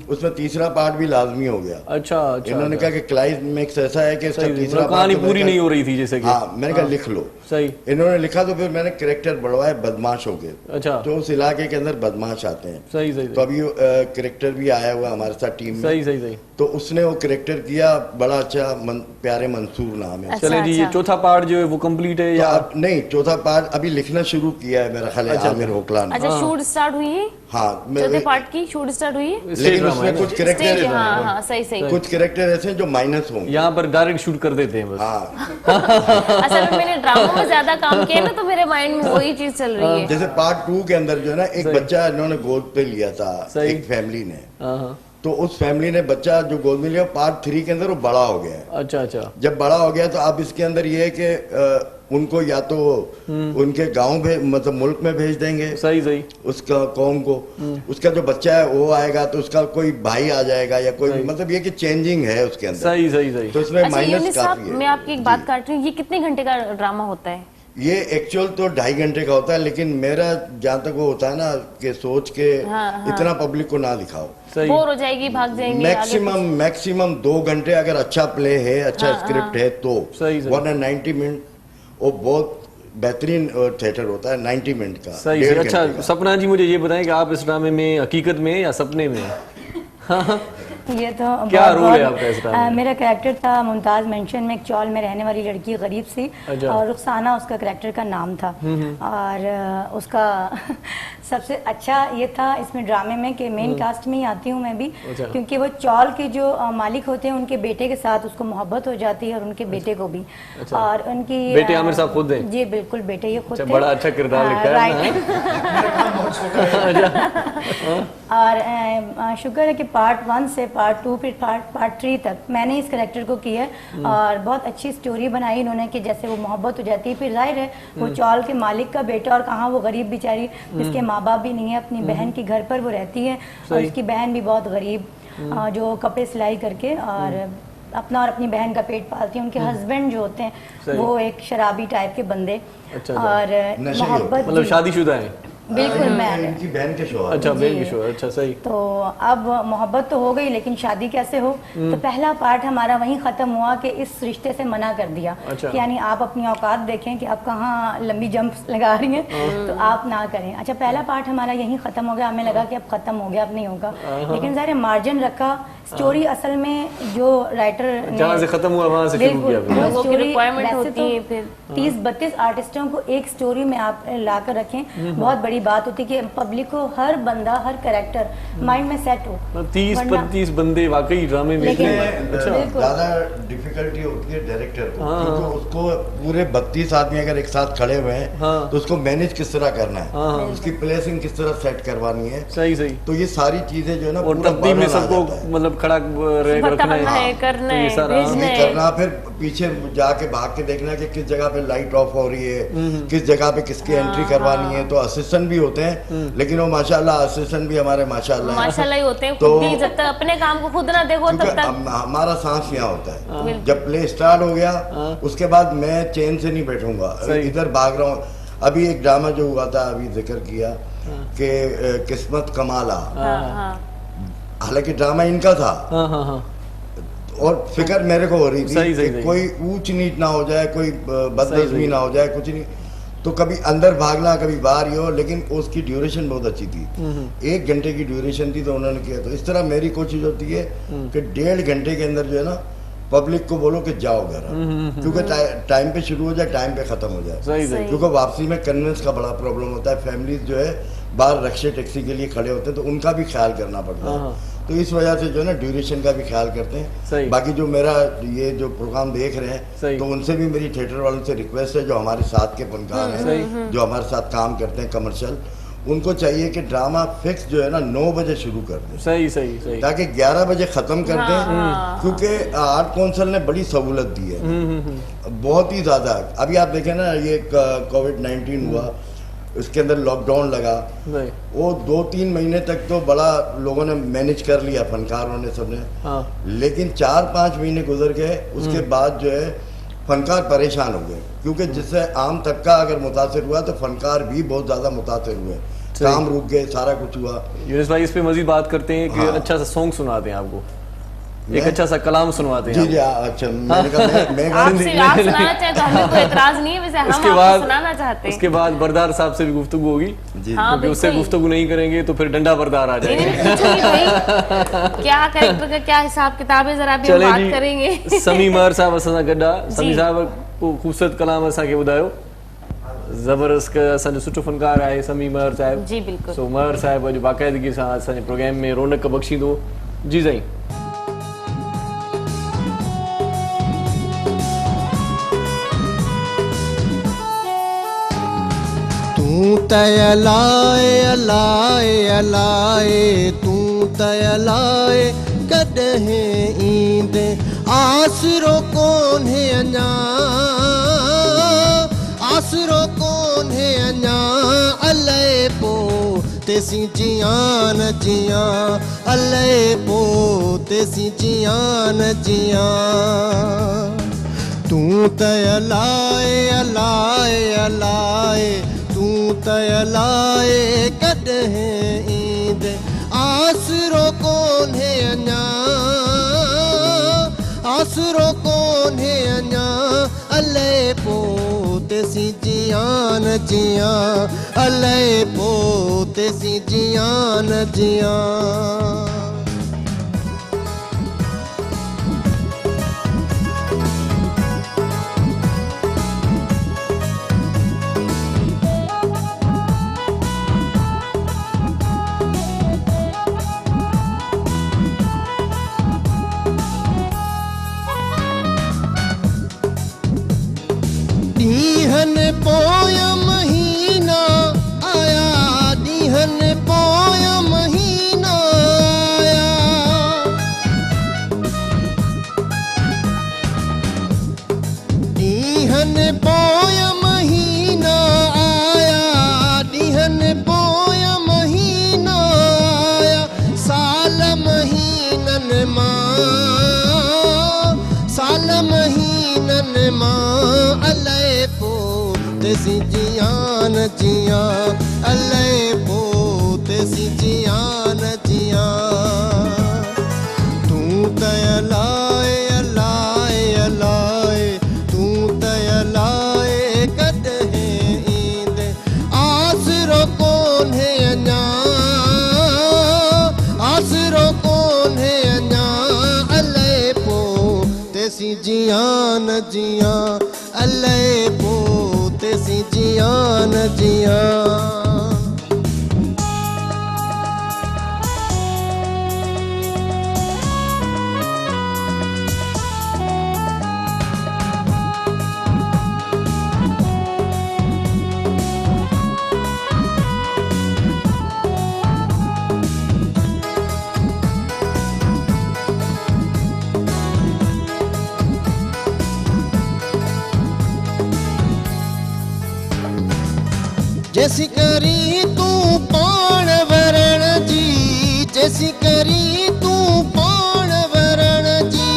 उसमें तीसरा पार्ट भी लाजमी हो गया। अच्छा अच्छा। इन्होंने कहा कि क्लाइमेक्स ऐसा है कि इसका सही, तीसरा मतलब कहानी part तो पूरी मैंने नहीं हो रही थी जैसे कि। कहा- हाँ, मैंने कहा लिख लो। सही। इन्होंने लिखा तो फिर मैंने कैरेक्टर बढ़वाए बदमाश हो गए, अच्छा। तो उस इलाके के अंदर बदमाश आते हैं। सही सही तो अभी कैरेक्टर भी आया हुआ हमारे साथ टीम में। सही सही सही। तो उसने वो कैरेक्टर किया, बड़ा अच्छा प्यारे मंसूर नाम है। अच्छा, चले जी, ये अच्छा। चौथा पार्ट जो है वो कंप्लीट है तो या? अब नहीं, चौथा पार्ट अभी लिखना शुरू किया है मेरा ख्याल है आमिर होकला ने। अच्छा, शूट स्टार्ट हुई है हाँ, चौथे पार्ट की, शूट स्टार्ट हुई है। स्टेज लेकिन ड्रामा है उसमें ना? कुछ कैरेक्टर स्टेज, हाँ हाँ, सही सही। कुछ कैरेक्टर ऐसे हैं जो माइनस होंगे। यहाँ पर डायरेक्ट शूट कर देते हैं बस। हाँ, असल में मैंने ड्रामा में ज्यादा काम किया ना, तो मेरे माइंड में वही चीज चल रही है। जैसे पार्ट 2 के अंदर जो है ना, एक सही। बच्चा इन्होंने गोद पे लिया था, सही। एक फैमिली ने। हाँ हाँ। तो उस फैमिली ने बच्चा जो गोद में लिया, पार्ट 3 के अंदर वो बड़ा हो गया है। अच्छा अच्छा। जब बड़ा हो गया तो अब इसके अंदर ये है कि उनको या तो उनके गांव मतलब मुल्क में भेज देंगे, सही सही। उसका कौम को, उसका जो बच्चा है वो आएगा तो उसका कोई भाई आ जाएगा या कोई, सही। मतलब ये कि चेंजिंग है उसके अंदर। सही सही सही। तो इसमें अच्छा यूनिस माइनस साहब, काफी है। मैं आपकी एक बात जी। काट रही हूँ, ये कितने घंटे का ड्रामा होता है? ये एक्चुअल तो 2.5 घंटे का होता है, लेकिन मेरा जहाँ तक वो होता है ना कि सोच के हाँ। इतना पब्लिक को ना दिखाओ। सही। बोर हो जाएगी, भाग जाएंगे आगे मैक्सिमम 2 घंटे अगर अच्छा प्ले है, अच्छा स्क्रिप्ट है तो। सही, सही। वरना 90 मिनट वो बहुत बेहतरीन थिएटर होता है 90 मिनट का। सही 1.5 सही। घंटे अच्छा का। सपना जी, मुझे ये बताएं कि आप इस ड्रामे में हकीकत में या सपने में? ये तो क्या रोल है आपका इस ड्रामे में? मेरा कैरेक्टर था मुमताज़ मेंशन में, एक चौल में रहने वाली लड़की, गरीब सी, अच्छा। और रुखसाना उसका कैरेक्टर का नाम था। और उसका सबसे अच्छा ये था इसमें ड्रामे में कि मेन कास्ट में ही आती हूँ मैं भी, अच्छा। क्योंकि वो चौल के जो मालिक होते हैं उनके बेटे के साथ उसको मोहब्बत हो जाती है, और उनके बेटे को भी। अच्छा। और उनकी बेटे आमिर साहब खुद हैं? जी बिल्कुल, बेटे ये खुद अच्छा, थे। बड़ा अच्छा किरदार लिखा है राइट। और शुक्र है कि पार्ट 1 से पार्ट 2 फिर पार्ट 3 तक मैंने इस करेक्टर को किया है, और बहुत अच्छी स्टोरी बनाई इन्होंने कि जैसे वो मोहब्बत हो जाती है, फिर जाहिर है वो चौल के मालिक का बेटा, और कहाँ वो गरीब बेचारी जिसके माँ बाप भी नहीं है, अपनी बहन के घर पर वो रहती है, और सही। उसकी बहन भी बहुत गरीब, जो कपड़े सिलाई करके और अपना और अपनी बहन का पेट पालती है। उनके हस्बैंड जो होते हैं सही। वो एक शराबी टाइप के बंदे, अच्छा, और नशे मोहब्बत मतलब जी, शादीशुदा है? बिल्कुल मैं। इनकी बहन के शोहर। अच्छा, बहन की शो। अच्छा सही। तो अब मोहब्बत तो हो गई, लेकिन शादी कैसे हो? तो पहला पार्ट हमारा वहीं खत्म हुआ कि इस रिश्ते से मना कर दिया, अच्छा। कि यानी आप अपनी औकात देखें कि आप कहाँ लंबी जंप लगा रही हैं, तो आप ना करें। अच्छा, पहला पार्ट हमारा यहीं खत्म हो गया, हमें लगा कि अब खत्म हो गया, अब नहीं होगा, लेकिन ज़ाहिर मार्जिन रखा। स्टोरी असल में जो राइटर जहाँ से खत्म हुआ वहाँ से शुरू किया फिर। लोगों की requirement होती है फिर। 30-32 आर्टिस्टों को एक स्टोरी में आप ला कर रखें, बहुत बड़ी बात होती है कि पब्लिक को हर बंदा, हर कैरेक्टर माइंड में सेट हो। 30-35 बंदे वाकई ड्रामे में लेकिन- इतने- अच्छा। बिल्कुल। ज्यादा डिफिकल्टी होती है डायरेक्टर को, क्योंकि उसको पूरे 32 आदमी अगर एक साथ खड़े हुए हैं हाँ। तो उसको मैनेज किस तरह करना है, उसकी प्लेसिंग किस तरह सेट करवानी है। सही सही। तो ये सारी चीजें जो है ना, और पूरा तरतीब में burden आ सबको जाता है। मतलब खड़ा रह रखना बताना है, है, करना तो ये है, सारा- भेजना ये है। करना, फिर पीछे जाके भाग के देखना कि किस जगह पे लाइट ऑफ हो रही है, किस जगह पे किसकी एंट्री करवानी है। तो असिस्टेंट भी होते हैं, लेकिन वो माशाल्लाह असिस्टेंट भी हमारे माशाल्लाह हैं। माशाल्लाह ही होते हैं, तो- खुद भी जब तक अपने काम को खुद ना देखो क्योंकि तब तक। हमारा सांस यहाँ होता है, जब प्ले स्टार्ट हो गया उसके बाद मैं चैन से नहीं बैठूंगा, सही। इधर भाग रहा हूँ। अभी एक ड्रामा जो हुआ था, अभी जिक्र किया कि किस्मत कमाला, हाँ। हालांकि ड्रामा इनका था हाँ हाँ हाँ। और फिक्र मेरे को हो रही थी सही, सही, कि सही। कोई ऊंच नीच ना हो जाए, कोई सही, बदनज़मी सही। ना हो जाए, कुछ नहीं। तो कभी अंदर भागना, कभी बाहर ही हो, लेकिन उसकी ड्यूरेशन बहुत अच्छी थी, 1 घंटे की ड्यूरेशन थी। तो उन्होंने किया, तो इस तरह मेरी कोशिश होती है कि 1.5 घंटे के अंदर जो है ना, पब्लिक को बोलो कि जाओ घर, क्योंकि टाइम पे शुरू हो जाए, टाइम पे खत्म हो जाए। सही सही। क्योंकि वापसी में कन्वेंस का बड़ा प्रॉब्लम होता है, फैमिलीज जो है बाहर रक्शे टैक्सी के लिए खड़े होते हैं, तो उनका भी ख्याल करना पड़ता है। तो इस वजह से जो है ना, ड्यूरेशन का भी ख्याल करते सही। हैं। बाकी जो मेरा ये जो प्रोग्राम देख रहे सही। हैं, तो उनसे भी मेरी थिएटर वालों से रिक्वेस्ट है, जो हमारे साथ के फनकार हैं, जो हमारे साथ काम करते हैं कमर्शियल, उनको चाहिए कि ड्रामा फिक्स जो है ना 9 बजे शुरू कर दें, सही सही सही। ताकि 11 बजे ख़त्म कर दें, क्योंकि आर्ट कौंसिल ने बड़ी सहूलत दी है, बहुत ही ज़्यादा। अभी आप देखें ना, ये कोविड-19 हुआ, उसके अंदर लॉकडाउन लगा, वो 2-3 महीने तक तो बड़ा लोगों ने मैनेज कर लिया, फनकारों ने, सबने। लेकिन 4-5 महीने गुजर गए, उसके बाद जो है फनकार परेशान हो गए, क्योंकि जिससे आम तबका अगर मुतासिर हुआ तो फनकार भी बहुत ज़्यादा मुतासिर हुए, काम रुक गए, सारा कुछ हुआ। यूनुस भाई इस पे मजीद बात करते हैं कि अच्छा सा सॉन्ग सुनाते हैं आपको, एक अच्छा सा कलाम सुनवाते हैं। जी जी, अच्छा, मैंने कहा आपसे आप सुनाना चाहे तो हमें कोई एतराज नहीं है, वैसे हम आपको सुनाना चाहते हैं। उसके बाद बरदार साहब से भी गुफ्तगू होगी, क्योंकि उससे गुफ्तगू नहीं करेंगे तो फिर डंडा बरदार आ जाएगा। क्या कैरेक्टर का क्या हिसाब किताब है, जरा भी बात करेंगे। समी महर साहब असां सां गॾु आहे। समी साहब ख़ूबसूरत कलाम असांखे ॿुधायो, ज़बरदस्त असांजो सुठो फनकार आहे समी महर साहिब। जी बिल्कुलु। सो महर साहिब अॼु बाक़ाइदगी सां असांजे प्रोग्राम में रौनक बख़्शींदो। जी साईं। तूं त अलाए अलाए अलाए, तूं त अलाए कॾहिं ईंदे, आसरो कोन्हे अञा, आसरो कोन्हे अञा, अलाए पोइ तेसीं जियां न जियां, अलाए पोइ तेसीं जियां न जियां। तूं त अलाए अलाए अलाए, तूं त अलाए कॾहिं ईंदे, आसरो कोन्हे अञा, आसरो कोन्हे अञा, अलाए पोइ तेसीं जियां न जियां, अलाए पोइ तेसीं जियां न जियां। ॾींहन पोयां महीना आया, ॾींहन पोयां महीना आया, ॾींहन पोयां महीना आया, ॾींहन पोयां महीना आया, साल महीननि मां, साल महीननि मां, अलाए तेसीं जियां न जियां, अलाए पोइ तेसीं जियां न जियां। तूं त अलाए अलाए अलाए, तूं त अलाए कॾहिं ईंदे, आसरो कोन्हे अञा, आसरो कोन्हे अञा, अलाए पोइ तेसीं जियां न जियां, अलाए पोइ तेसीं जियां न जियां। जैसी करी तूं पाण वरण जी, जैसी करी तूं पाण वरण जी,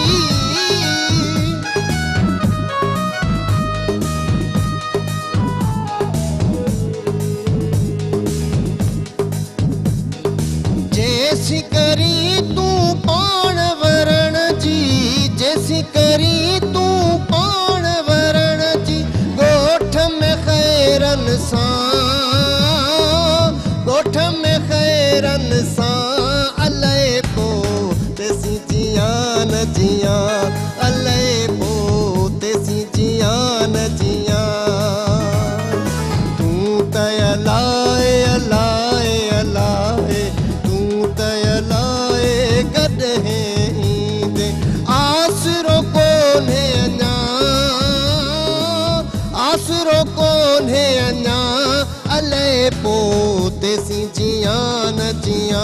जैसी करी तूं पाण वरण जी, जैसी करी तूं पाण वरण जी, ॻोठ में ख़ैरनि सां, ॻोठ में ख़ैरनि सां, अलाए पोइ तेसीं जियां न जियां, अलाए पोइ तेसीं जियां न जियां। तूं त अलाए अलाए अलाए, तूं त अलाए कॾहिं ईंदे, आसरो कोन्हे अञा, आसरो कोन्हे अञा, अलाए पोइ तेसी जियान जिया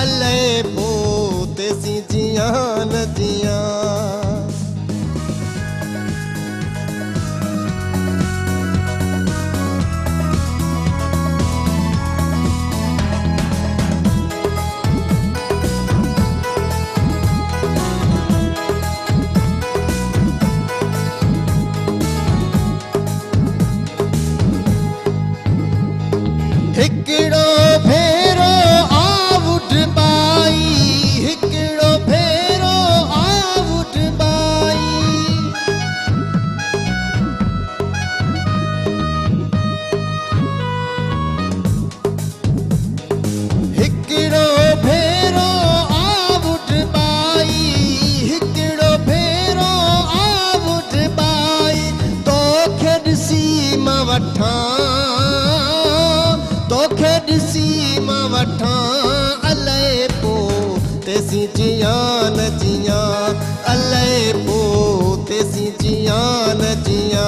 अल्ले पो तेसी जियान जिया हिकिड़ो भेरो आउट बाई हिकिड़ो भेरो आउट बाई हिकिड़ो भेरो आउट बाई हिकिड़ो भेरो आउट बाई तोखे ॾिसी मां वठां तोखे ॾिसी मां वठां अलाए पो तेसी जियान जिया अलाए पो तेसी जियान जिया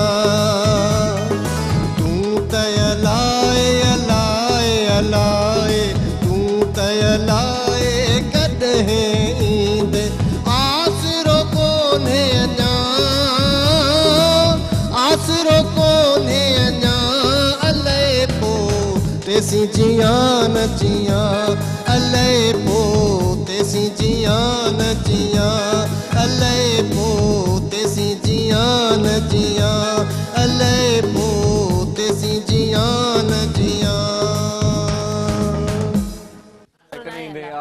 तूं त अलाए अलाए अलाए तूं त अलाए कॾहिं ईंदे आसरो कोन्हे अञा आसरो कोन्हे अञा अलाए पो तेसी जियान जिया अल्ले पो तेसी जियान जिया अल्ले पो तेसी जियान जिया अल्ले पो तेसी जियान जिया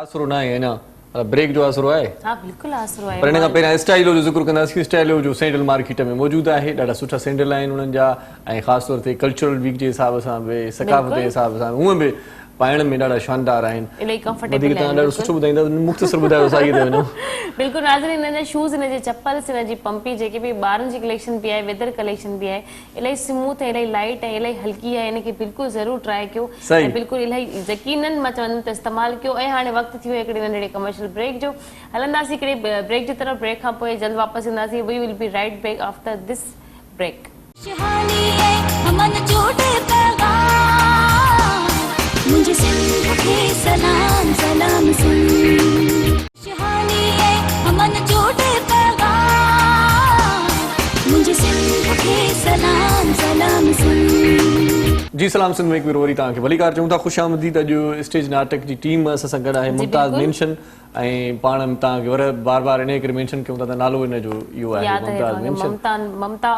आसरो ना आहे न ब्रेक जो आसरो आहे हाँ बिल्कुल आसरो आहे पर हिन खां पहिरियां स्टाइलो जो ज़िक्र कंदासीं स्टाइलो जो सैंडल मार्केट में मौजूदु आहे ॾाढा सुठा सैंडल आहिनि उन्हनि जा ऐं ख़ासि तौर ते कल्चरल वीक जे हिसाब सां बि सकाफ़त जे हिसाब सां हूअं बि पाइण में ॾाढा शानदार आहिनि इलाही कंफर्टेबल वधीक तव्हां ॾाढो सुठो ॿुधाईंदा मुख़्तसर ॿुधायो साईं ते वञो बिल्कुल नाज़रीन हिन जा शूज़ हिन जे चप्पल्स हिन जी पंपी जेके बि ॿारनि जी कलेक्शन बि आहे वेदर कलेक्शन बि आहे इलाही स्मूथ ऐं इलाही लाइट ऐं इलाही हल्की आहे इनखे बिल्कुल ज़रूर ट्राई कयो सही। ऐं बिल्कुल इलाही यकीनन मां चवंदमि त इस्तेमालु कयो ऐं हाणे वक़्तु थी वियो हिकिड़े नंढड़े कमर्शियल ब्रेक जो हलंदासीं हिकिड़े ब्रेक जी तरफ़ ब्रेक खां पोइ जल्द वापसि ईंदासीं we will be right back after this break खुशहाली है अमन झूठे पैगाम मुझे सिंध के सलाम सलाम सुन खुशहाली है अमन झूठे पैगाम मुझे सिंध के सलाम सलाम सुन जी सलाम सिंध में हिकु भेरो वरी तव्हांखे भली कार चऊं था ख़ुशि आमदीद अॼु स्टेज नाटक जी टीम असां सां गॾु आहे जी, मुमताज़ बिल्कुलु। मेंशन ऐं पाण तव्हांखे वर बार बार इन करे मेंशन कयूं था त नालो हिन जो इहो आहे याद है मुमताज़ मेंशन ममता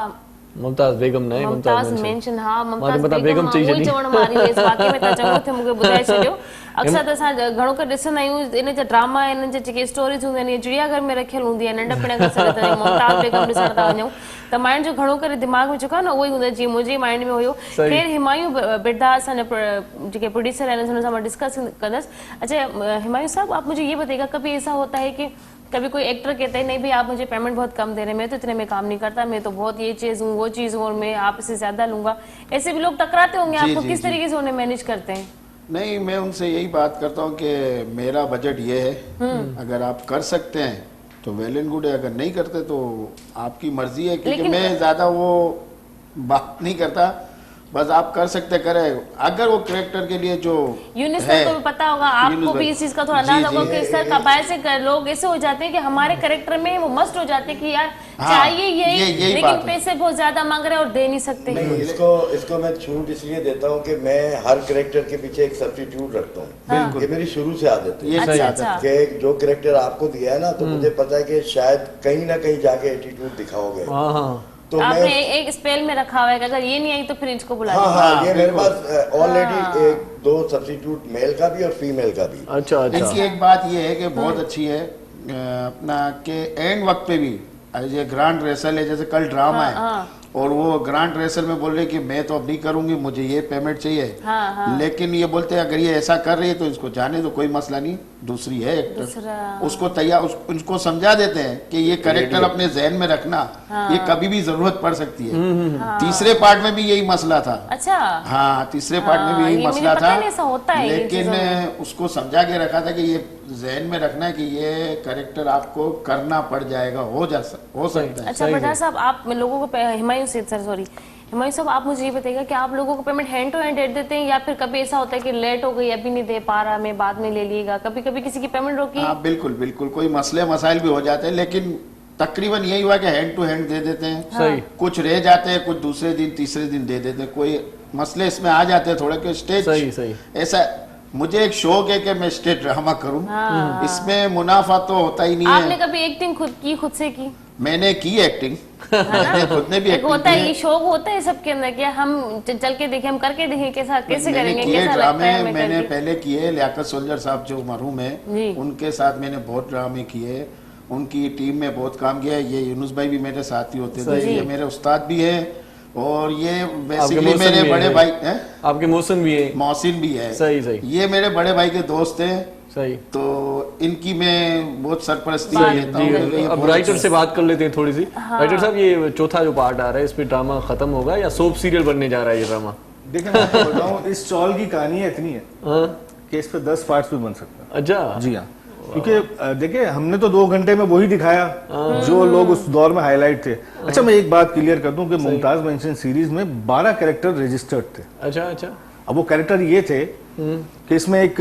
मुमताज़ बेगम न आहे मुमताज़ मेंशन हाँ मुमताज़ मतिलबु बेगम चई उहो ई छॾी। चवण वारी हुयसि वाक़ई में तव्हां चङो थियो मूंखे ॿुधाए छॾियो अक्सर त असां घणो करे ॾिसंदा आहियूं इन जा ड्रामा इन जा जेके स्टोरीज़ हूंदियूं आहिनि इहे चिड़ियाघर में रखियल हूंदी आहे नंढपण खां सॾ ताईं मुमताज़ बेगम ॾिसण था वञूं त माइंड जो घणो करे दिमाग़ में चुका न उहो ई हूंदो आहे जीअं मुंहिंजे माइंड में हुयो सही। ख़ैर हिमायूं बिरदा असांजा जेके प्रोड्यूसर आहिनि हुन सां मां डिस्कस कंदसि अच्छा हिमायूं साहब आप मुझे ये बताइएगा कभी ऐसा होता है कि कभी कोई एक्टर कहता है नहीं भाई आप मुझे पेमेंट बहुत कम दे रहे हैं मैं तो इतने में काम नहीं करता मैं तो बहुत ये चीज़ हूँ वो चीज़ हूँ और मैं आपसे ज़्यादा लूंगा ऐसे भी लोग टकराते होंगे जी, आपको जी, किस जी। तरीके से उन्हें मैनेज करते हैं नहीं मैं उनसे यही बात करता हूँ कि मेरा बजट ये है अगर आप कर सकते हैं तो वेल एंड गुड है अगर नहीं करते तो आपकी मर्जी है क्योंकि लेकिन- मैं ज़्यादा वो बात नहीं करता बस आप कर सकते करें अगर वो कैरेक्टर के लिए जो यूनिस है, सर को भी पता होगा आपको यूनिस भी भाई- इस चीज का थोड़ा जी, अंदाजा जी। होगा कि सर कबाय से लोग ऐसे हो जाते हैं कि हमारे कैरेक्टर में वो मस्ट हो जाते हैं कि यार हाँ, चाहिए यही यही लेकिन बात है। पैसे बहुत ज्यादा मांग रहे हैं और दे नहीं सकते नहीं इसको मैं छूट इसलिए देता हूँ कि मैं हर कैरेक्टर के पीछे एक सब्स्टिट्यूट रखता हूँ ये मेरी शुरू से आदत है ये सही अच्छा, आदत है। अच्छा। कि जो कैरेक्टर आपको दिया है ना तो मुझे पता है कि शायद कहीं ना कहीं जाके एटीट्यूड दिखाओगे हाँ हाँ तो आपने मैं एक स्पेल में रखा हुआ है कि अगर ये नहीं आई तो फिर इसको बुला हाँ लीजिए। हाँ ये मेरे बिल्कुल। पास ऑलरेडी एक दो सब्स्टिट्यूट मेल का भी और फीमेल का भी अच्छा अच्छा इनकी एक बात ये है कि बहुत अच्छी है अपना के एंड वक्त पे भी ये ग्रांड रेसल है जैसे कल ड्रामा है और वो ग्रांड रेसल में बोल रहे कि मैं तो अब नहीं करूंगी मुझे ये पेमेंट चाहिए हाँ, हाँ। लेकिन ये बोलते हैं अगर ये ऐसा कर रही है तो इसको जाने तो कोई मसला नहीं दूसरी है एक्टर दूसरा- उसको तैयार उनको समझा देते हैं कि ये कैरेक्टर अपने जहन में रखना ये कभी भी जरूरत पड़ सकती है तीसरे पार्ट में भी यही मसला था अच्छा हाँ तीसरे पार्ट में भी हाँ, यही ये मुझे मसला पता था नहीं ऐसा होता है ये लेकिन चीज़ों में। उसको समझा के रखा था कि ये जहन में रखना है कि ये कैरेक्टर आपको करना पड़ जाएगा हो सकता है अच्छा बटा साहब आप लोगों को हिमायूं से सर सॉरी हिमायू साहब, आप मुझे ये बताइएगा कि आप लोगों को पेमेंट हैंड टू हैंड दे देते हैं या फिर कभी ऐसा होता है कि लेट हो गई, अभी नहीं दे पा रहा मैं, बाद में ले लीजिएगा, कभी कभी किसी की पेमेंट रोकी? हाँ बिल्कुल बिल्कुल, कोई मसले मसाइल भी हो जाते हैं, लेकिन तकरीबन यही हुआ कि हैंड टू हैंड दे देते हैं। सही। कुछ रह जाते हैं, कुछ दूसरे दिन तीसरे दिन दे देते हैं, कोई मसले इसमें आ जाते हैं थोड़े, कि स्टेज सही सही। ऐसा मुझे एक शौक है कि मैं स्टेज ड्रामा करूं। इसमें मुनाफा तो होता ही नहीं आपने है। कभी एक्टिंग खुद से की? मैंने की एक्टिंग, मैंने खुद ने भी एक एक्टिंग होता है, की ये शौक होता है सबके अंदर कि हम चल के देखें, हम करके देखें कैसे मैंने करेंगे, किए कैसा लगता ड्रामे, है हमें मैंने करके। पहले किए। लियाकत सोल्जर साहब जो मरहूम जी। है, उनके साथ मैंने बहुत ड्रामे किए, उनकी टीम में बहुत काम किया। ये यूनुस भाई भी मेरे साथ ही होते थे, ये मेरे उस्ताद भी है, और ये बेसिकली मेरे बड़े भाई हैं, आपके मौसम भी है, मोहसिन भी है। सही सही। ये मेरे बड़े भाई के दोस्त हैं, सही। तो इनकी मैं बहुत सरपरस्ती जी, लेता हूँ। जी, अब राइटर से बात कर लेते हैं थोड़ी सी। राइटर साहब, ये चौथा जो पार्ट आ रहा है, इस पे ड्रामा खत्म होगा या सोप सीरियल बनने जा रहा है ये ड्रामा? देखिए मैं आपको बताऊं, इस चौल की कहानी इतनी है कि इस पे 10 पार्ट्स भी बन सकता है। अच्छा जी हाँ, क्योंकि देखिए हमने तो 2 घंटे में वही दिखाया जो लोग उस दौर में हाईलाइट थे। अच्छा, मैं एक बात क्लियर कर दूं कि मुमताज मेंशन सीरीज में 12 कैरेक्टर रजिस्टर्ड थे। अच्छा अच्छा। अब वो कैरेक्टर ये थे कि इसमें एक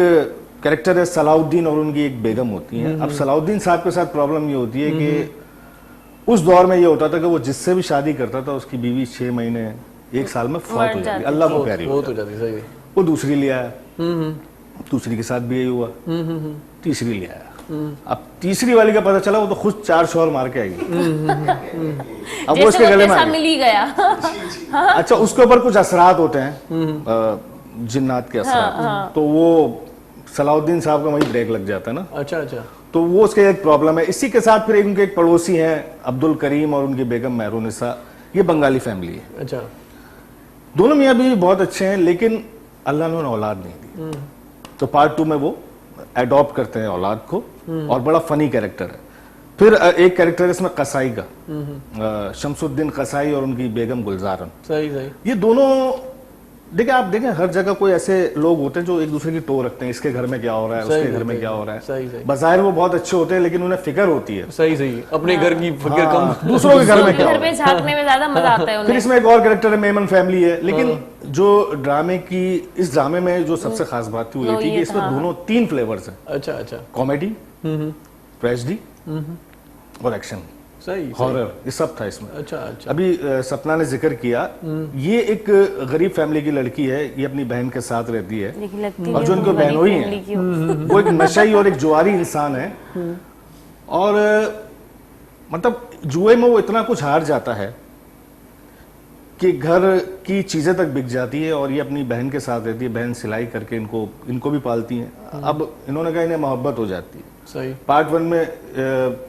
कैरेक्टर है सलाउद्दीन और उनकी एक बेगम होती है। अब सलाउद्दीन साहब के साथ प्रॉब्लम ये होती है कि उस दौर में ये होता था कि वो जिससे भी शादी करता था उसकी बीवी 6 महीने 1 साल में फौत हो जाती, अल्लाह को प्यारी वो तो जाती, सही। वो दूसरी ले आया, दूसरी के साथ भी यही हुआ, तीसरी ले आया। अब तीसरी वाली का पता चला वो तो खुद 4 शोर मार के आएगी। अब वो उसके गले में आ गई। मिल ही गया। अच्छा, उसके ऊपर कुछ असरात होते हैं, जिन्नात के असरात, तो वो सलाउद्दीन साहब का वही ब्रेक लग जाता है ना। अच्छा अच्छा। तो वो उसके एक प्रॉब्लम है। इसी के साथ फिर उनके एक पड़ोसी हैं अब्दुल करीम और उनकी बेगम मेहरुनिसा, ये बंगाली फैमिली है। अच्छा। दोनों मियाँ बीवी बहुत अच्छे हैं, लेकिन अल्लाह ने उन्हें औलाद नहीं दी। तो पार्ट 2 में वो एडॉप्ट करते हैं औलाद को, और बड़ा फनी कैरेक्टर है। फिर एक कैरेक्टर है इसमें कसाई का, शमसुद्दीन कसाई और उनकी बेगम गुलजारन। सही सही। ये दोनों देखिए, आप देखें हर जगह कोई ऐसे लोग होते हैं जो एक दूसरे की टो रखते हैं, इसके घर में क्या हो रहा है, उसके घर में क्या हो रहा है। सही सही। बज़ाहिर वो बहुत अच्छे होते हैं, लेकिन उन्हें फिक्र होती है। सही सही, अपने घर की फिक्र कम, दूसरों के घर में क्या हो घर रहा है। पे झांकने में ज्यादा मजा आता है फिर उन्हें। इसमें एक और कैरेक्टर है, मेमन फैमिली है। लेकिन जो ड्रामे की, इस ड्रामे में जो सबसे खास बात थी वो ये थी कि इसमें दोनों 3 फ्लेवर्स हैं। अच्छा अच्छा। कॉमेडी, ट्रेजेडी और एक्शन, सही। हॉरर, ये सब था इसमें। अच्छा अच्छा। अभी सपना ने जिक्र किया, ये एक गरीब फैमिली की लड़की है, ये अपनी बहन के साथ रहती है, लेकिन लगती और है जो उनके वो बहनोई बड़ी हैं फैमिली की हो। वो एक नशई और एक जुआरी इंसान है, और मतलब जुए में वो इतना कुछ हार जाता है कि घर की चीजें तक बिक जाती है, और ये अपनी बहन के साथ रहती है। बहन सिलाई करके इनको भी पालती हैं। अब इन्होंने कहा इन्हें मोहब्बत हो जाती है। सही। पार्ट 1 में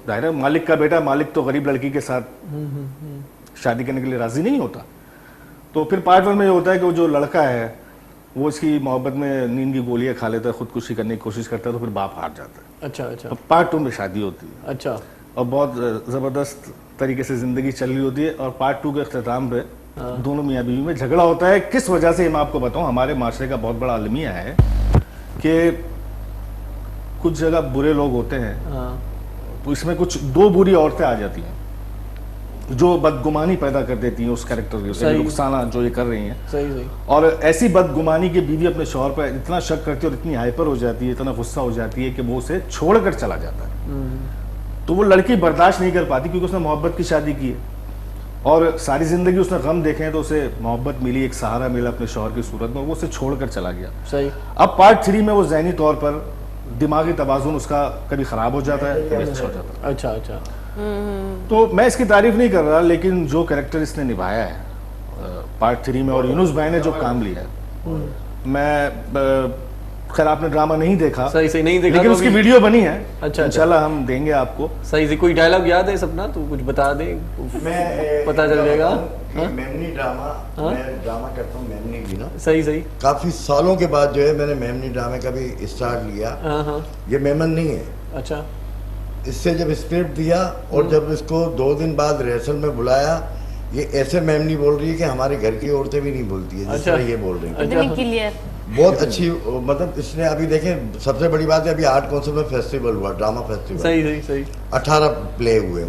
दायरा मालिक का बेटा, मालिक तो गरीब लड़की के साथ शादी करने के लिए राजी नहीं होता। तो फिर पार्ट 1 में ये होता है कि वो जो लड़का है वो इसकी मोहब्बत में नींद की गोलियां खा लेता है, खुदकुशी करने की कोशिश करता है, तो फिर बाप हार जाता है। अच्छा अच्छा। अब पार्ट 2 में शादी होती है, अच्छा। और बहुत जबरदस्त तरीके से जिंदगी चल रही होती है। और पार्ट 2 के अख्ताम पे दोनों मियाँ बीवी में झगड़ा होता है। किस वजह से मैं आपको बताऊं, हमारे माशरे का बहुत बड़ा अलमिया है कि कुछ जगह बुरे लोग होते हैं, तो इसमें कुछ 2 बुरी औरतें आ जाती हैं जो बदगुमानी पैदा कर देती हैं उस कैरेक्टर की, रुखसाना जो ये कर रही हैं। सही सही। और ऐसी बदगुमानी की बीवी अपने शौहर पर इतना शक करती है और इतनी हाइपर हो जाती है, इतना गुस्सा हो जाती है कि वो उसे छोड़कर चला जाता है। तो वो लड़की बर्दाश्त नहीं कर पाती, क्योंकि उसने मोहब्बत की शादी की है और सारी जिंदगी उसने गम देखे हैं, तो उसे मोहब्बत मिली, एक सहारा मिला अपने शौहर की सूरत में, वो उसे छोड़कर चला गया। सही। अब पार्ट 3 में वो ज़हनी तौर पर दिमागी तवाज़ुन उसका कभी खराब हो जाता है, कभी अच्छा हो जाता है। अच्छा अच्छा। तो मैं इसकी तारीफ नहीं कर रहा, लेकिन जो कैरेक्टर इसने निभाया है पार्ट 3 में, और यूनुस भाई ने जो काम लिया है, मैं खैर आपने ड्रामा नहीं देखा, सही सही नहीं देखा, लेकिन तो उसकी अभी- वीडियो बनी है। अच्छा, इंशाल्लाह हम देंगे आपको। सही से। कोई डायलॉग याद है सपना, तो कुछ बता दे, पता चल जाएगा। मेमनी ड्रामा, मैं ड्रामा करता हूँ मेमनी भी ना। सही सही। काफी सालों के बाद जो है मैंने मेमनी ड्रामे का भी स्टार्ट लिया। ये मेमन नहीं है। अच्छा। इससे जब स्क्रिप्ट दिया और जब इसको 2 दिन बाद रिहर्सल में बुलाया, ये ऐसे मेमनी बोल रही है कि हमारे घर की औरतें भी नहीं बोलती है जिस तरह ये बोल रही है। इतनी क्लियर। बहुत अच्छी, मतलब इसने अभी देखें, सबसे बड़ी बात है अभी आर्ट काउंसिल में फेस्टिवल हुआ, ड्रामा फेस्टिवल। सही सही सही। 18 प्ले हुए।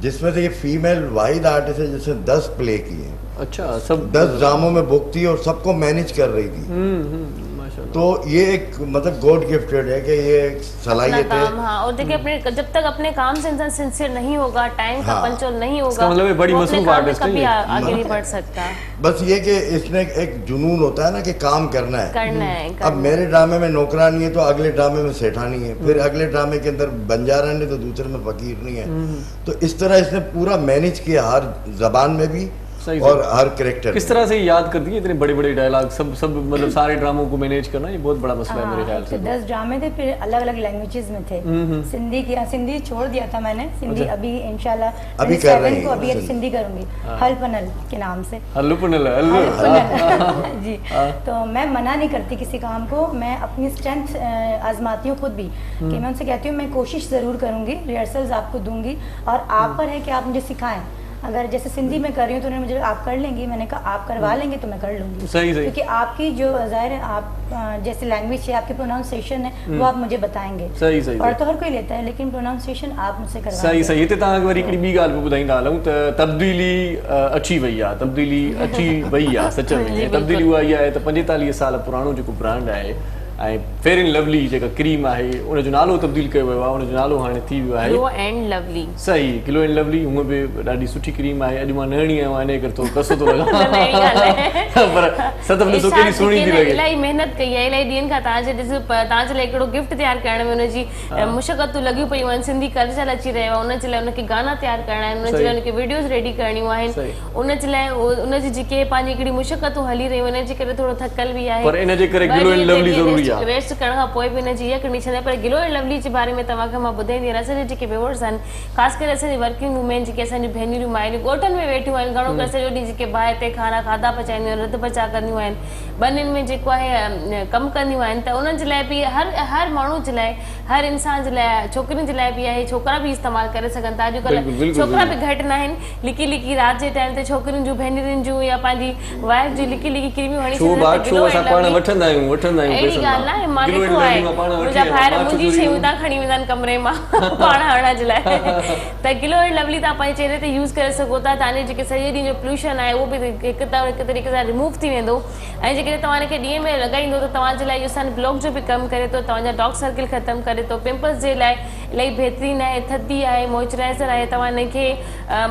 जिसमें से ये फीमेल वाहिद आर्टिस्ट है जिसने 10 प्ले किए, अच्छा, सब 10 ड्रामों में बुक थी और सबको मैनेज कर रही थी। माशाल्लाह। तो ये एक मतलब गॉड गिफ्टेड है कि ये एक सलाहियत है। हाँ, और देखिए अपने जब तक अपने काम से इंसान सिंसियर नहीं होगा, टाइम का पंचोल नहीं होगा, इसका मतलब ये बड़ी वो अपने मसरूफ काम में आर्टिस्ट है कभी ये। आगे नहीं बढ़ सकता। बस ये कि इसमें एक जुनून होता है ना कि काम करना है। करना अब मेरे ड्रामे में नौकरानी है तो अगले ड्रामे में सेठानी है, फिर अगले ड्रामे के अंदर बंजारा नहीं तो दूसरे में फकीरनी है। तो इस तरह इसने पूरा मैनेज किया हर जबान में भी सही और हर कैरेक्टर। किस तरह से याद कर दिए इतने बड़े बड़े डायलॉग, सब मतलब सारे ड्रामों को मैनेज करना ये बहुत बड़ा मसला है मेरे ख्याल से। 10 ड्रामे थे, फिर अलग अलग लैंग्वेजेस में थे। सिंधी किया, सिंधी छोड़ दिया था मैंने, सिंधी अभी इंशाल्लाह अभी कर रहे 27 को अभी हैं एक सिंधी करूंगी, हलपनल के नाम से। हल्लुपनल जी, तो मैं मना नहीं करती किसी काम को, मैं अपनी स्ट्रेंथ आजमाती हूँ खुद भी, कि मैं उनसे कहती हूँ मैं कोशिश ज़रूर करूँगी, रिहर्सल्स आपको दूंगी और आप पर है कि आप मुझे सिखाएं। अगर जैसे सिंधी में कर रही हूँ तो उन्होंने मुझे आप कर लेंगी, मैंने कहा आप करवा लेंगे तो मैं कर लूँगी। सही सही। क्योंकि आपकी जो ज़ाहिर है आप जैसे लैंग्वेज है, आपकी प्रोनाउंसिएशन है वो आप मुझे बताएंगे। सही सही। और तो हर कोई लेता है लेकिन प्रोनाउंसिएशन आप मुझसे करवा सही सही। हिते तव्हांखे वरी हिकिड़ी ॿी ॻाल्हि बि ॿुधाईंदा हलूं त तब्दीली अची वई आहे, तब्दीली अची वई आहे सच में। तब्दीली उहा इहा आहे त 45 साल पुराणो जेको ब्रांड आहे ऐं फेयर एंड लवली जेका क्रीम आहे उनजो नालो तब्दील कयो वियो आहे, उनजो नालो हाणे थी वियो आहे ग्लो एंड लवली। सही, ग्लो एंड लवली। हूअं बि ॾाढी सुठी क्रीम आहे। अॼु मां नहणी आहियां इन करे थोरो कसो थो लॻा, पर सतम ॾिसो केॾी सुहिणी थी लॻे। इलाही महिनत कई आहे, इलाही ॾींहंनि खां तव्हांजे तव्हांजे लाइ हिकिड़ो गिफ्ट तयारु करण में हुनजी मुशक़तूं लॻियूं पयूं आहिनि। सिंधी कल्चर अची रहियो आहे, उनजे लाइ उनखे गाना तयारु करणा आहिनि, उनजे लाइ उनखे वीडियोज़ रेडी करणियूं आहिनि, उनजे लाइ उनजी जेके पंहिंजी हिकिड़ी मुशक़तूं हली रहियूं आहिनि, इनजे करे थोरो थकल बि आहे, पर इनजे करे ग्लो एंड लवली ज़रूरी आहे। रेस्ट करण खां पोइ बि इनजी इहा करणी छॾे। पर ग्लो एंड लवली जे बारे में तव्हांखे मां ॿुधाईंदी आहियां। असांजे जेके व्यूअर्स आहिनि, ख़ासि करे असांजी वर्किंग वूमेन जेके असांजी भेनरियूं माइरियूं ॻोठनि में वेठियूं आहिनि, घणो करे सॼो ॾींहुं जेके बाहि ते खाधा पचाईंदियूं आहिनि, रध बचा कंदियूं आहिनि, ॿनियुनि में जेको आहे कमु कंदियूं आहिनि, त उन्हनि जे लाइ बि हर माण्हू जे लाइ, हर इंसान जे लाइ, छोकिरियुनि जे लाइ बि आहे, छोकिरा बि इस्तेमालु करे सघनि था। अॼुकल्ह छोकिरा बि घटि न आहिनि, लिकी लिकी राति जे टाइम ते छोकिरियुनि जूं भेनरियुनि जूं या पंहिंजी वाइफ जूं लिकी लिकी क्रीमियूं हणी छो असां पाण वठंदा आहियूं अहिड़ी ॻाल्हि न आहे। मां ॾिठो आहे मुंहिंजा ॿाहिरि मुंहिंजी शयूं तव्हां खणी वेंदा आहिनि कमरे मां पाण हणण जे लाइ। त ग्लो एंड लवली तव्हां पंहिंजे चेहरे ते यूज़ करे सघो था। तव्हांजे जेके सॼे ॾींहं जो पोल्यूशन आहे उहो बि हिकु तरीक़े सां रिमूव थी वेंदो, ऐं जेकॾहिं तव्हां हिनखे ॾींहं में लॻाईंदो त तव्हांजे लाइ इहो सन ब्लॉक जो बि कमु करे थो, तव्हांजा डार्क सर्किल ख़तमु करे थो, पिंपल्स जे लाइ इलाही बहितरीनु आहे, थधी आहे, मॉइस्चराइज़र आहे, तव्हां हिनखे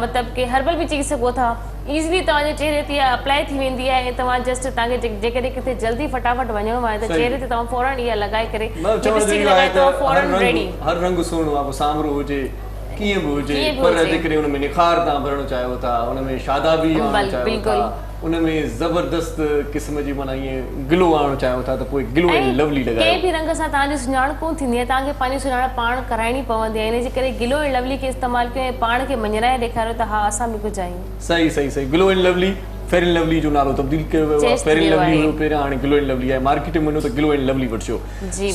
मतिलबु कि हर्बल बि चई सघो था। ईज़िली तव्हांजे चेहरे ते अप्लाई थी वेंदी आहे, ऐं तव्हां जस्ट तव्हांखे जेकॾहिं किथे जल्दी फटाफट वञिणो आहे त चेहरे ते तव्हां फौरन इहा लॻाए करे लिपस्टिक लॻाए तव्हां फौरन रेडी। हर रंग सुहिणो आहे, सांवरो हुजे कीअं बि हुजे, पर जेकॾहिं हुन में निखार तव्हां भरणु चाहियो था, हुन में शादाबी आणणु चाहियो था, उन में ज़बरदस्त क़िस्म जी माना ईअं ग्लो आणणु चाहियो था त पोइ ग्लो एंड लवली लॻायो। कंहिं बि रंग सां तव्हांजी सुञाणप कोन थींदी आहे, तव्हांखे पंहिंजी सुञाणप पाण कराइणी पवंदी आहे। इनजे करे ग्लो एंड लवली खे इस्तेमालु कयो ऐं पाण खे मञराए ॾेखारियो त हा असां बि कुझु आहियूं। सही सही सही। Glow and lovely, fair and lovely जो नालो तब्दील कयो वियो आहे। फेयर एंड लवली हुयो पहिरियां, हाणे ग्लो एंड लवली आहे। मार्केट में वञो त ग्लो एंड लवली वठिजो।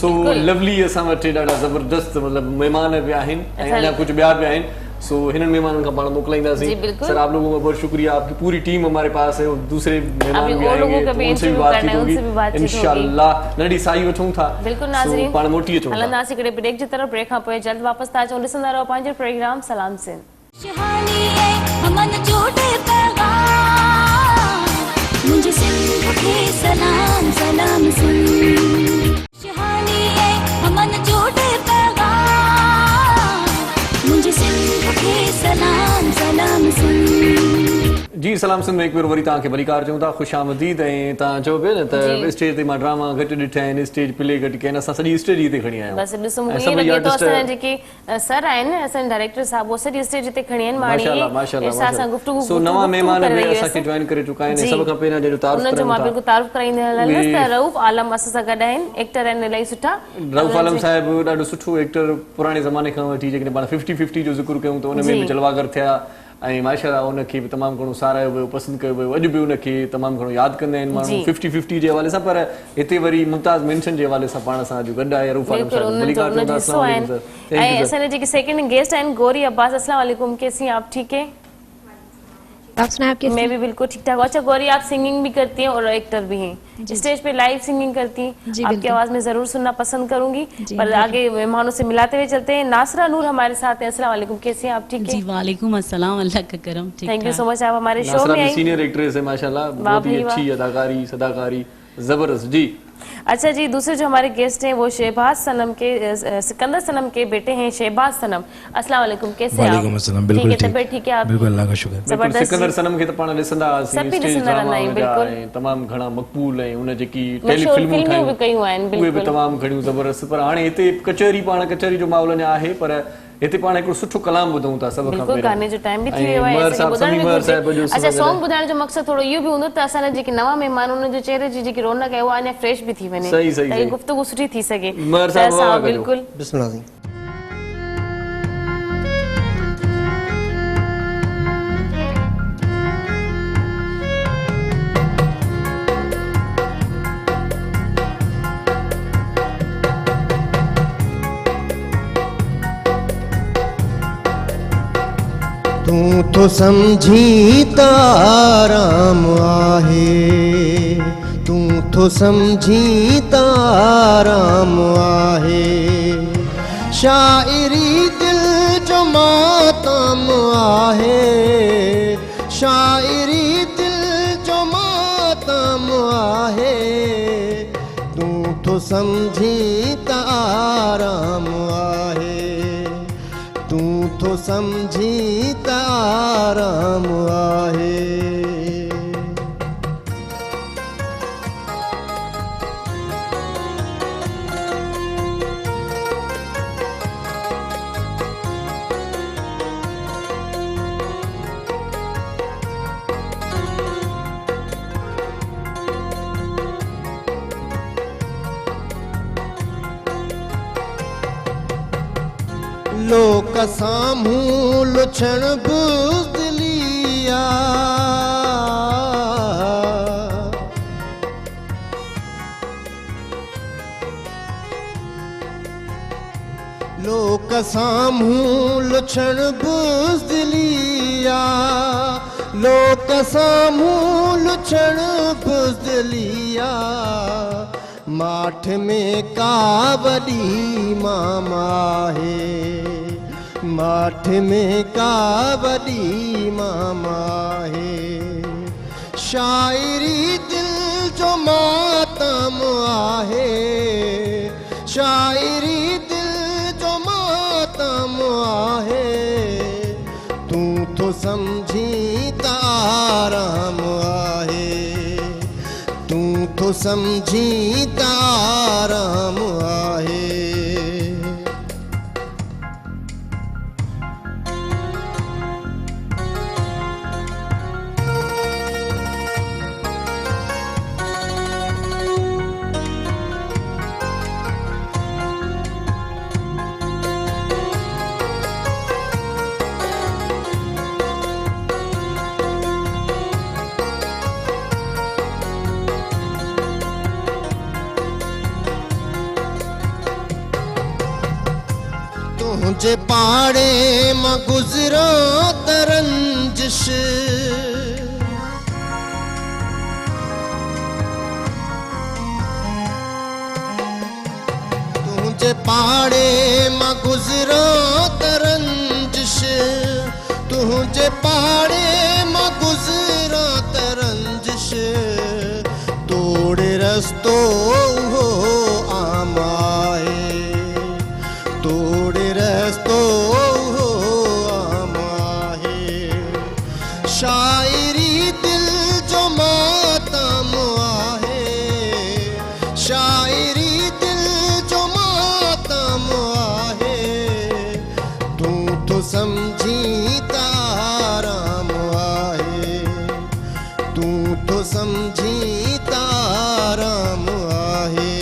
सो लवली असां वटि ॾाढा ज़बरदस्त मतिलबु महिमान बि आहिनि ऐं अञा कुझु ॿिया बि आहिनि। सो हिननि मेहमाननि खां पाण मोकिलाईंदासीं। सर आप लोगों का बहुत शुक्रिया, आपकी पूरी टीम हमारे पास है, दूसरे मेहमान भी आएंगे तो उनसे भी बातचीत होगी इंशाल्लाह। नंढी साई वठूं था। बिल्कुलु नाज़रीन, पाण मोटी अचूं था। हलंदासीं हिकिड़े ब्रेक जी तरफ़, ब्रेक खां पोइ जल्द वापसि था अचूं। ॾिसंदा रहो पंहिंजो प्रोग्राम सलाम सिंध। मुझे सिंध के सलाम सलाम सिंध, शहानी है अमन जोड़े पैगाम, मुझे सिंध के सलाम सलाम सिंध। जी सलाम सिंध में एक बार वरी तव्हांखे भलीकार चऊं था, ख़ुशि आमदीद। ऐं तव्हां चओ पिया न त स्टेज ते मां ड्रामा घटि ॾिठा आहिनि, स्टेज प्ले घटि कया आहिनि, असां सॼी स्टेज हिते खणी आया आहियूं। बसि ॾिसो मूंखे ईअं लॻे थो असांजा जेके सर आहिनि, असांजे डायरेक्टर साहब, वो सॼी स्टेज हिते खणी आहिनि। माशाल्लाह माशाल्लाह। सो नवां महिमान बि असांखे जॉइन करे चुका आहिनि। सभ खां पहिरियां जंहिंजो तारीफ़ उनजो मां बिल्कुलु तारीफ़ कराईंदी हलंदसि त रऊफ़ आलम असां सां गॾु आहिनि, एक्टर आहिनि इलाही सुठा। रऊफ़ आलम साहिबु ॾाढो सुठो एक्टर, पुराणे ज़माने खां वठी जेकॾहिं पाण 50-50 जो ज़िक्र कयूं त उन में बि जलवागर थिया ऐं माशाल्लाह उनखे बि तमामु घणो सारायो वियो, पसंदि कयो वियो। अॼु बि उनखे तमामु घणो यादि कंदा आहिनि माण्हू 50-50 जे हवाले सां। पर हिते वरी मुमताज़ मेंशन जे हवाले सां पाण सां अॼु गॾु आहे रऊफ़ आलम साहिब। ऐं असांजे जेके सेकंड गेस्ट आहिनि गौरी अब्बास। अस्सलाम वालेकुम, कैसी हैं आप? ठीक है। आप सुनाए, आप कैसी मैं भी बिल्कुल ठीक ठाक। अच्छा गौरी, आप सिंगिंग भी करती हैं और एक्टर भी हैं, स्टेज पे लाइव सिंगिंग करती हैं। जी, आपकी बिल्कुल। आवाज में जरूर सुनना पसंद करूंगी, जी, पर बिल्कुल। आगे मेहमानों से मिलाते हुए चलते हैं। नासरा नूर हमारे साथ हैं। अस्सलाम वालेकुम, कैसे हैं आप? ठीक है जी, वालेकुम अस्सलाम, अल्लाह का करम, ठीक थैंक यू ठाक। सो मच, आप हमारे शो नासरा में भी आई। सीनियर एक्ट्रेस है माशाल्लाह, बहुत ही भाई, वाह। अच्छी अदाकारी सदाकारी जबरदस्त जी। अच्छा जी, दूसरे जो हमारे गेस्ट हैं वो शहबाज सनम के सिकंदर सनम के बेटे हैं, शहबाज सनम। अस्सलाम वालेकुम, कैसे हैं आप? वालेकुम अस्सलाम, बिल्कुल ठीक है, तबीयत ठीक है आप? बिल्कुल, अल्लाह का शुक्र। बिल्कुल, सिकंदर सनम खे त पाण ॾिसंदा हुआसीं, सभु स्टेज ॾिसंदा ड्रामा रहंदा आहियूं, जा बिल्कुल। ऐं तमामु घणा मक़बूल ऐं उन जेकी मशहूर टेलीफिल्मूं फिल्मूं भी ठाहियूं कयूं आहिनि, उहे बि बिल्कुल। तमामु घणियूं ज़बरदस्त। पर हाणे हिते कचहरी जो माहौल अञा आहे, पर हिते पाण हिकिड़ो सुठो कलाम ॿुधूं था सभ खां बिल्कुल, पहिरियों। गाने जो टाइम भी थी ऐं वियो आहे, उमर असांखे साहब, ॿुधण समी बि उमर घुरिजे। साहब जो अच्छा, सभु सॉन्ग ॿुधाइण जो मक़सदु थोरो इहो बि हूंदो त असांजा जेके नवां महिमान उन्हनि जो चेहरे जी जेकी रौनक आहे उहा अञा फ्रेश बि थी वञे, सही, सही, ताकि सही। गुफ्तगू सुठी थी सघे। उमर त साहब, असां वाह, गजो। बिल्कुल बिस्मिल्लाह जी। तूं तो समझी ताराम आहे, तूं तो समझी ताराम आहे, शाइरी दिल जो मातम आहे, शाइरी दिल जो मातम आहे, तूं तो समझी ताराम आहे, तूं तो समझी ताराम आहे। लोक साम्हूं लुछण बुज़दिलिया, लोक साम्हूं लुछण बुज़दिलिया, लोक साम्हूं लुछण बुज़दिलिया, माठ में का वॾी मामा है, माठ में का वॾी मामा है, शाइरी दिल जो मातम आहे, शाइरी दिल जो मातम आहे, तूं तो समझी ताराम आहे, तूं तो समझी ताराम आहे। तुझे पाड़े मां गुज़रा तरंजिश, तुझे पाड़े मां गुज़रा तरंजिश, तुझे पाड़े मां गुज़रा तरंजिश, तोड़े रस्तो हो आमाए, तोड़े रस्तो हो आमाए, शाइरी दिल जो मातम आहे, शाइरी दिल जो मातम आहे, तूं तो समझी ताराम आहे, तूं तो समझी ताराम आहे।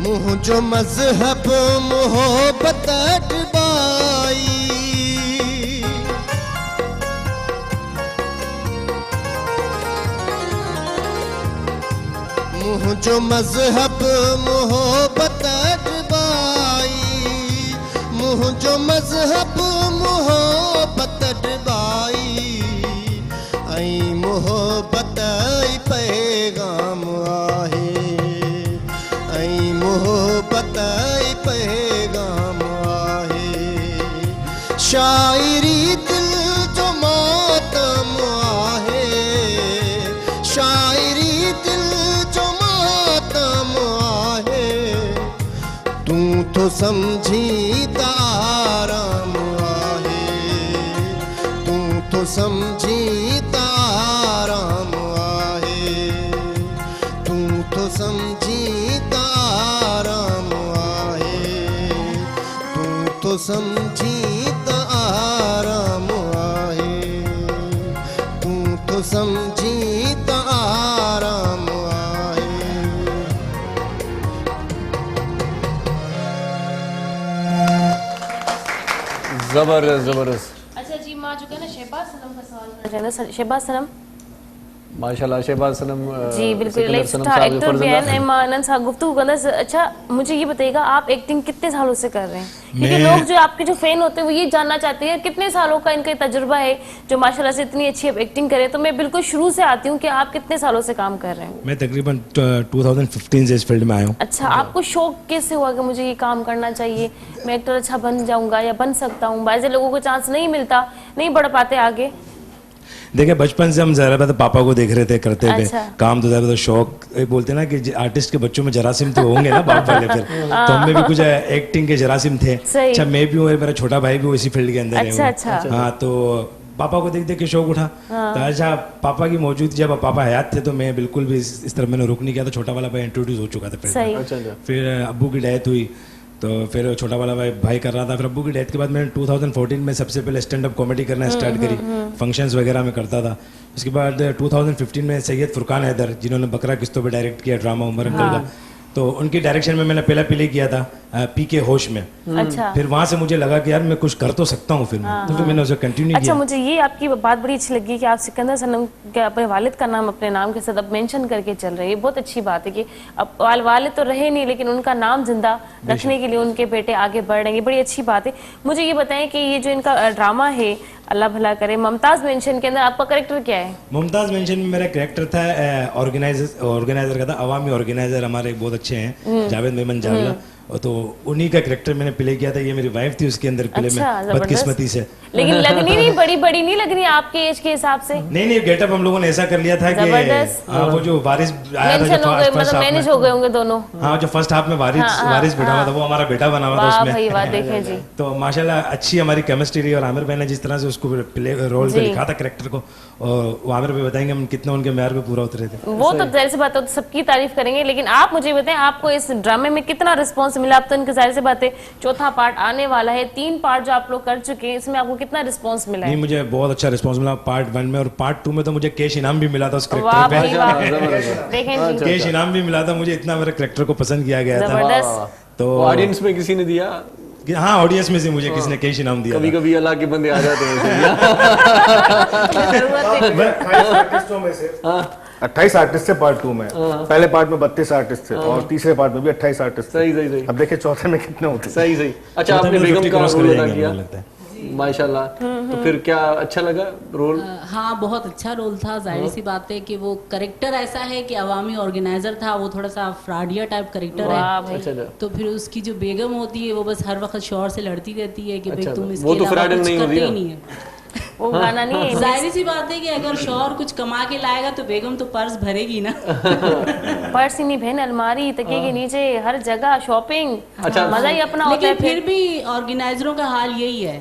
मुँह जो मजहब मोहब्बत डुबाई, मुँह जो मजहब मोहब्बत डुबाई, मुँह जो मजहब मोहब्बत डुबाई, ऐ मोहब्बत पैगाम आहे, ऐ मोहब्बत पैगाम आहे, शायरी दिल जो मातम आहे, शायरी दिल जो मातम आहे, तू तो समझी ताराम आहे, तू तो समझी ताराम आहे, तू तो समझी ताराम आहे, तू तो समझी ताराम आहे, तू तो समझी ताराम आहे। जबरदस्त जबरदस्त। अच्छा जी, मां जो है ना शहबाज सनम का सवाल करना चाहते हैं। शहबाज सनम माशाल्लाह शहबाज सनम जी बिल्कुल लाइक स्टार एक्टर भी हैं। मैं आनंद साहब गुफ्तगू करना। अच्छा मुझे ये बताइएगा, आप एक्टिंग कितने सालों से कर रहे हैं? क्योंकि लोग जो आपके जो फैन होते हैं वो ये जानना चाहते हैं कितने सालों का इनका तजुर्बा है जो माशाल्लाह से इतनी अच्छी एक्टिंग करे। तो मैं बिल्कुल शुरू से आती हूँ कि आप कितने सालों से काम कर रहे हैं? मैं तकरीबन 2015 से इस फील्ड में आया हूँ। अच्छा, आपको शौक कैसे हुआ कि मुझे ये काम करना चाहिए, मैं एक्टर अच्छा बन जाऊंगा या बन सकता हूँ? बाज़ लोगों को चांस नहीं मिलता, नहीं बढ़ पाते आगे। देखिए बचपन से हम जरा तो पापा को देख रहे थे करते हुए अच्छा। काम, तो ज़्यादा तो शौक बोलते हैं ना कि आर्टिस्ट के बच्चों में जरासीम तो होंगे ना बाप वाले, फिर तो हमें भी कुछ एक्टिंग के जरासीम थे। अच्छा मैं भी हूँ, मेरा छोटा भाई भी इसी फील्ड के अंदर है। अच्छा। हाँ तो पापा को देख देख के शौक उठा। तो अच्छा पापा की मौजूद जब पापा हयात थे तो मैं बिल्कुल भी इस तरह मैंने रुक नहीं किया था। छोटा वाला भाई इंट्रोड्यूस हो चुका था पहले, फिर अब्बू की डेथ हुई तो फिर छोटा वाला भाई कर रहा था। फिर अब्बू की डेथ के बाद मैंने 2014 में सबसे पहले स्टैंड अप कॉमेडी करना स्टार्ट करी, फंक्शंस वगैरह में करता था। उसके बाद 2015 में सैयद फुरकान हैदर जिन्होंने बकरा किस्तों पे डायरेक्ट किया ड्रामा उमर अंकल का, तो उनकी डायरेक्शन में मैंने पहला प्ले किया था पीके होश में। अच्छा। फिर वहां से मुझे लगा कि यार मैं कुछ कर तो सकता हूँ फिल्म में, तो फिर मैंने उसे कंटिन्यू अच्छा किया। मुझे ये आपकी बात बड़ी अच्छी लगी कि आप सिकंदर सनम के अपने वालिद का नाम अपने नाम के साथ अब मेंशन करके चल रहे हैं। ये बहुत अच्छी बात है कि अब वालिद तो रहे नहीं लेकिन उनका नाम जिंदा रखने के लिए उनके बेटे आगे बढ़ रहे हैं, ये बड़ी अच्छी बात है। मुझे ये बताएं कि ये जो इनका ड्रामा है अल्लाह भला करे, मुमताज मेंशन के अंदर आपका कैरेक्टर क्या है? मुमताज मेंशन में मेरा कैरेक्टर था ऑर्गेनाइजर का था, अवामी ऑर्गेनाइजर हमारे बहुत अच्छे हैं जावेद मेमन जावला, तो उन्हीं का कैरेक्टर मैंने प्ले किया था। ये मेरी वाइफ थी उसके अंदर प्ले में बदकिस्मती से, लेकिन लगनी नहीं बड़ी नहीं लग रही आपके एज के हिसाब से। नहीं गेटअप हम लोगों ने ऐसा कर लिया था कि वो जो वारिस आया था मतलब मैनेज हो गए होंगे दोनों। हाँ जो फर्स्ट हाफ में वारिस बैठा हुआ था वो हमारा बेटा बना हुआ था उसमें। वाह देखें जी। तो माशाल्लाह अच्छी हमारी केमिस्ट्री रही और आमिर भाई ने जिस तरह से उसको रोल पे लिखा था कैरेक्टर को, और आमिर भाई बताएंगे हम कितना उनके म्यार पे पूरा उतरे थे। वो तो जाहिर सी बात है, सबकी तारीफ करेंगे, लेकिन आप मुझे बताएं आपको इस ड्रामे में कितना रिस्पॉन्स मिला? आप तो इनके जाहिर सी बात है चौथा पार्ट आने वाला है, 3 पार्ट जो आप लोग कर चुके हैं इसमें आपको कितना रिस्पॉन्स मिला? नहीं मुझे बहुत अच्छा रिस्पॉन्स मिला पार्ट 1 में, और पार्ट 2 में तो मुझे कैश इनाम भी मिला था उस कैरेक्टर पे। कैश इनाम भी मिला था मुझे, इतना मेरे कैरेक्टर को पसंद किया गया था। तो ऑडियंस में किसी ने दिया? हाँ ऑडियंस में से मुझे किसी ने कैश इनाम दिया। कभी कभी अल्लाह के बंदे आ जाते हैं 28 आर्टिस्ट थे पार्ट 2 में, पहले पार्ट में 32 आर्टिस्ट थे और तीसरे पार्ट में भी 28 आर्टिस्ट थे। सही। अब देखिए चौथे में कितने होते? सही। अच्छा आपने बेगम का रोल अदा किया माशाल्लाह, तो फिर क्या अच्छा लगा रोल? हाँ बहुत अच्छा रोल था। जाहिर सी बात है कि वो करेक्टर ऐसा है कि अवामी ऑर्गेनाइजर था, वो थोड़ा सा फ्रॉडिया टाइप करेक्टर है। तो फिर उसकी जो बेगम होती है वो बस हर वक्त शौहर से लड़ती रहती है कि भाई तुम इसके अलावा कुछ करते ही नहीं है। वो गाना नहीं है। जाहिर सी बात है कि अगर शौहर कुछ कमा के लाएगा तो बेगम तो पर्स भरेगी ना। पर्स ही नहीं बहन, अलमारी तकिए के नीचे हर जगह शॉपिंग। अच्छा मजा ही अपना होता है। फिर भी ऑर्गेनाइजरों का हाल यही है।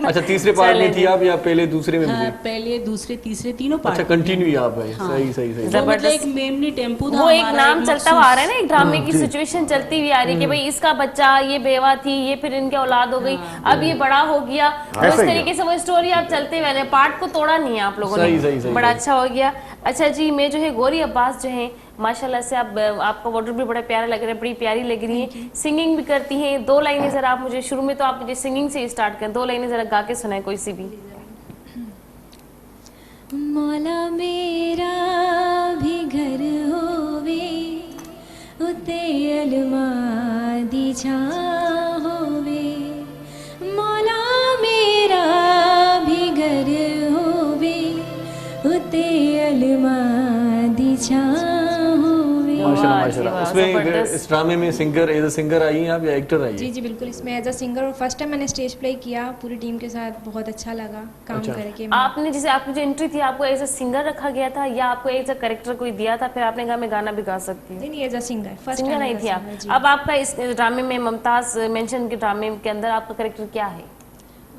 अच्छा तीसरे पार्ट में थी आप या पहले दूसरे में? पहले दूसरे तीसरे तीनों पार्ट। अच्छा कंटिन्यू आप है। सही। मतलब एक मेमनी टेम्पू था, वो एक नाम चलता हुआ आ रहा है ना, एक ड्रामे की सिचुएशन चलती हुई आ रही है कि भाई इसका बच्चा, ये बेवा थी, ये फिर इनकी औलाद हो गई, अब ये बड़ा हो गया, इस तरीके तरीके से वो स्टोरी आप चलते हुए पार्ट को तोड़ा नहीं है आप लोगों ने। सही, बड़ा अच्छा हो गया। अच्छा जी, मैं जो है गौरी अब्बास जो है माशाल्लाह से आप आपका वार्डरोब भी बड़ा प्यारा लग रहा है, बड़ी प्यारी लग रही है, सिंगिंग भी करती हैं। 2 लाइनें जरा आप मुझे शुरू में तो आप मुझे सिंगिंग से स्टार्ट करें, 2 लाइनें जरा गा के सुनाए कोई सी भी। मौला मेरा भी घर होवे उते अलमादी छा होवे, मौला मेरा भी घर होवे उते अलमादी छा होवे। माशाल्लाह। उसमें इस ड्रामे में सिंगर एज अ सिंगर आई हैं आप या एक्टर आई हैं? जी जी बिल्कुल, इसमें एज अ सिंगर और फर्स्ट टाइम मैंने स्टेज प्ले किया पूरी टीम के साथ, बहुत अच्छा लगा काम करके। आपने जैसे आपकी जो एंट्री थी आपको एज अ सिंगर रखा गया था या आपको एज अ कैरेक्टर कोई दिया था, फिर आपने कहा मैं गाना भी गा सकती हूँ? नहीं, as a singer, first singer नहीं थी आप। अब आपका इस ड्रामे में मुमताज मेंशन के ड्रामे के अंदर आपका कैरेक्टर क्या है?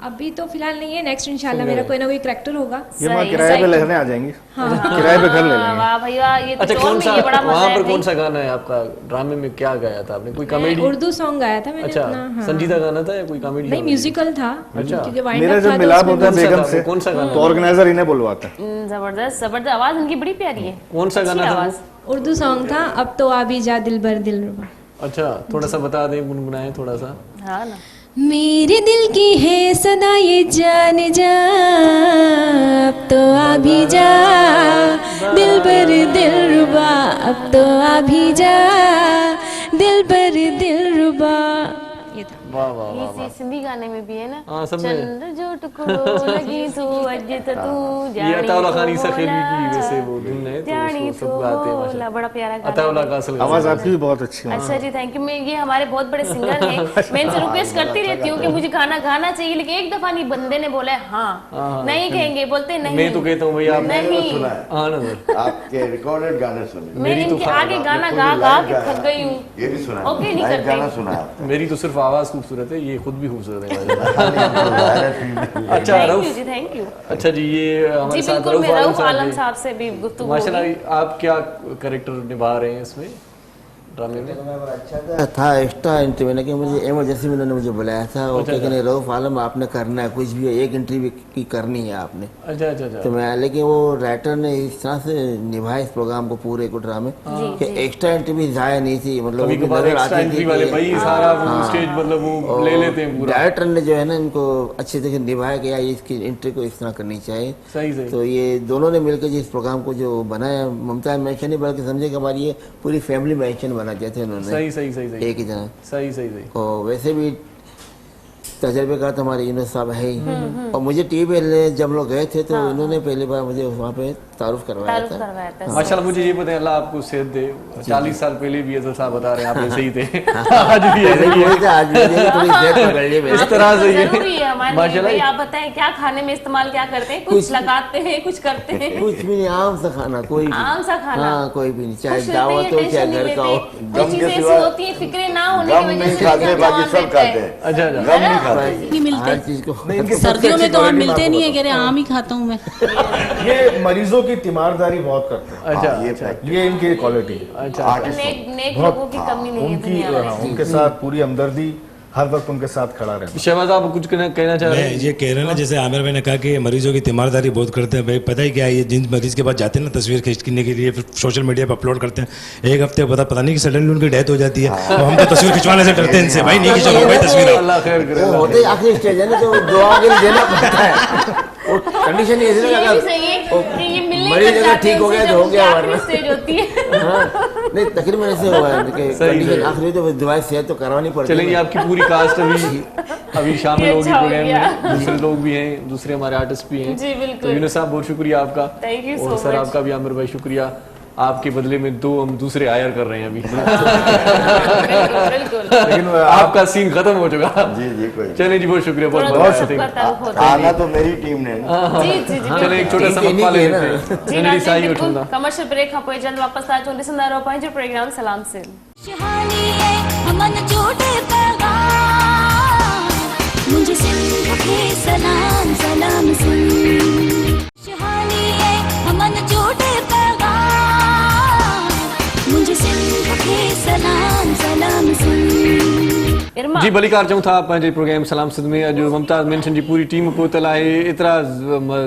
अभी तो फिलहाल नहीं है, नेक्स्ट इंशाल्लाह मेरा कोई ना कोई कैरेक्टर होगा। ये वहाँ किराए पे रहने आ जाएंगी, किराए पे घर ले लेंगे। वाह भैया, ये अच्छा, कौन सा वहाँ पर कौन सा गाना है आपका? ड्रामे में क्या गाया था आपने? कोई कॉमेडी? उर्दू सॉन्ग गाया था मैंने। अच्छा, संजीदा गाना था या कोई कॉमेडी? नहीं, म्यूजिकल था। क्योंकि मेरा जब मिलाप होता है बेगम से, कौन सा गाना? तो ऑर्गेनाइजर इन्हें बुलवाता है। जबरदस्त जबरदस्त, आवाज उनकी बड़ी प्यारी है। कौन सा गाना था? उर्दू सॉन्ग था, अब तो आ भी जा दिलबर दिलरुबा। अच्छा, थोड़ा सा बता दें, गुनगुनाएं थोड़ा सा। हाँ ना। मेरे दिल की है सदा ये जान जा, अब तो आ भी जा दिलबर दिलरुबा, अब तो आ भी जा दिलबर दिलरुबा। ये था। वाह वाह वाह। ये सिंधी गाने में भी है ना? हाँ, सब में। चंद्र जो टुकड़ो लगी तू अजत तू जानी, ये अताउल्ला खान ईसा खेली की वैसे वो धुन है, तो जानी उसको सब गाते हैं माशाल्लाह। बड़ा प्यारा गाना। अताउल्ला का असल आवाज आपकी भी बहुत अच्छी है। अच्छा जी, थैंक यू। मैं ये हमारे बहुत बड़े सिंगर हैं, मैं इनसे रिक्वेस्ट करती रहती हूँ कि मुझे गाना गाना चाहिए, लेकिन एक दफा नहीं बंदे ने बोला हाँ नहीं कहेंगे, बोलते नहीं। मैं तो कहता हूँ भैया आप नहीं, हाँ ना सर, आपके रिकॉर्डेड गाने सुने, मैं इनके आगे गाना गा गा के थक गई हूँ। ये भी सुना, ओके नहीं लाइव गाना करते। सुना। मेरी तो सिर्फ आवाज खूबसूरत है, ये खुद भी खूबसूरत है। अच्छा थैंक रऊफ यू जी, थैंक यू। अच्छा जी, ये हमारे जी साथ बिल्कुल, मैं रऊफ आलम हैं। साहब से भी गुफ्तगू होगी। माशाल्लाह, आप क्या कैरेक्टर निभा रहे हैं इसमें ड्रामे में? था एक्स्ट्रा एंट्री मैंने कि मुझे इमरजेंसी में उन्होंने मुझे बुलाया था और क्या कहने रऊफ आलम आपने करना है, कुछ भी एक इंटरव्यू की करनी है आपने। अच्छा अच्छा अच्छा। तो मैं, लेकिन वो राइटर ने इस तरह से निभाया इस प्रोग्राम को पूरे को ड्रामे कि एक्स्ट्रा एंट्री भी जाया नहीं थी, मतलब कभी कभार एक्स्ट्रा एंट्री वाले भाई सारा वो स्टेज मतलब वो ले लेते हैं पूरा। डायरेक्टर ने जो है ना इनको अच्छे तरीके से निभाया कि यार इसकी एंट्री को इस तरह करनी चाहिए। सही सही। तो ये दोनों ने मिलकर जिस प्रोग्राम को जो बनाया, मुमताज मेंशन नहीं बल्कि समझे कि हमारी ये पूरी फैमिली मेंशन बना दिया था उन्होंने। सही सही सही सही। एक ही जना। सही सही सही। और वैसे भी तजर्बेकार तो हमारे यूनुस साहब है ही, और मुझे टीवी पे जब लोग गए थे तो इन्होंने पहली बार मुझे वहाँ पे तारुफ करवाया था। माशाल्लाह, मुझे ये पता है, अल्लाह आपको सेहत दे। 40 साल पहले भी ऐसा साहब बता रहे हैं, आप ऐसे ही थे, आज भी ऐसे ही है। आज भी इस तरह से ये जरूरी है हमारे लिए। भाई आप बताएं क्या खाने में इस्तेमाल क्या करते हैं? कुछ लगाते हैं, कुछ करते हैं? कुछ भी नहीं, आम सा खाना, कोई भी आम सा खाना। हाँ, कोई भी नहीं, चाहे दावत हो चाहे घर का हो। कुछ चीजें ऐसी होती है फिक्रे ना होने की वजह से खाते, बाकी सब खाते हैं। अच्छा अच्छा। गम नहीं खाते। नहीं मिलते हर चीज को सर्दियों में तो आम मिलते नहीं है, कह रहे आम ही खाता हूँ मैं। ये मरीजों की तीमारदारी बहुत करते हैं। अच्छा, ये इनकी क्वालिटी है। अच्छा, नेक लोगों की कमी नहीं है दुनिया में। उनके साथ पूरी हमदर्दी, हर वक्त उनके साथ खड़ा रहना। शहबाज आप कुछ कहना चाह रहे हैं? मैं ये कह रहा ना, जैसे आमिर भाई ने कहा कि मरीजों की तीमारदारी बहुत करते हैं। भाई पता ही क्या है, ये जिन मरीज के पास जाते हैं ना तस्वीर खींचने के लिए, फिर सोशल मीडिया पर अपलोड करते हैं, एक हफ्ते पता नहीं कि सडनली उनकी डेथ हो जाती है, तो हम तो तस्वीर खिंचवाने से डरते हैं इनसे, भाई नहीं खिंचवाओ भाई तस्वीर। अल्लाह खैर करे। वो होते ही आखिरी स्टेज है ना, तो दुआ के लिए देना पड़ता है। वो कंडीशन ये ये भी सही है कि ये मिलने मरीज अगर ठीक हो गया तो हो गया, वरना स्टेज होती है। नहीं तकरीबन ऐसे हुआ है कि कंडीशन आखिरी तो दवाई सेहत तो करवानी पड़ती है। चलेंगे, आपकी पूरी कास्ट अभी शामिल होगी अच्छा हो प्रोग्राम गया। में, दूसरे लोग भी हैं, दूसरे हमारे आर्टिस्ट भी हैं। जी बिल्कुल। तो यूनुस साहब बहुत शुक्रिया आपका। Thank you so और सर much। आपका भी आमिर भाई शुक्रिया। आपके बदले में 2 हम दूसरे हायर कर रहे हैं अभी। बिल्कुल। लेकिन आपका सीन खत्म हो चुका। जी जी, कोई चलिए जी, बहुत शुक्रिया, बहुत बहुत आना तो मेरी टीम ने ना। जी जी जी। चलिए एक छोटा सा मक्का ले लेते हैं। जी जनरली साई बिल्कुल। उठूंगा। कमर्शियल ब्रेक खां पोइ जल्द वापस अचो, ॾिसंदा रहो पंहिंजो प्रोग्राम सलाम सिंध। खुशहाली है अमन जोड़े पैगाम, मुझे सिंध के सलाम सलाम सिंध। खुशहाली है अमन जोड़े पैगाम, मुझे सिंध के सलाम सलाम सिंध। इरमा जी भली कार चऊं था पंहिंजे प्रोग्राम सलाम सिंध में अॼु मुमताज़ मेंशन जी पूरी टीम पहुतल आहे एतिरा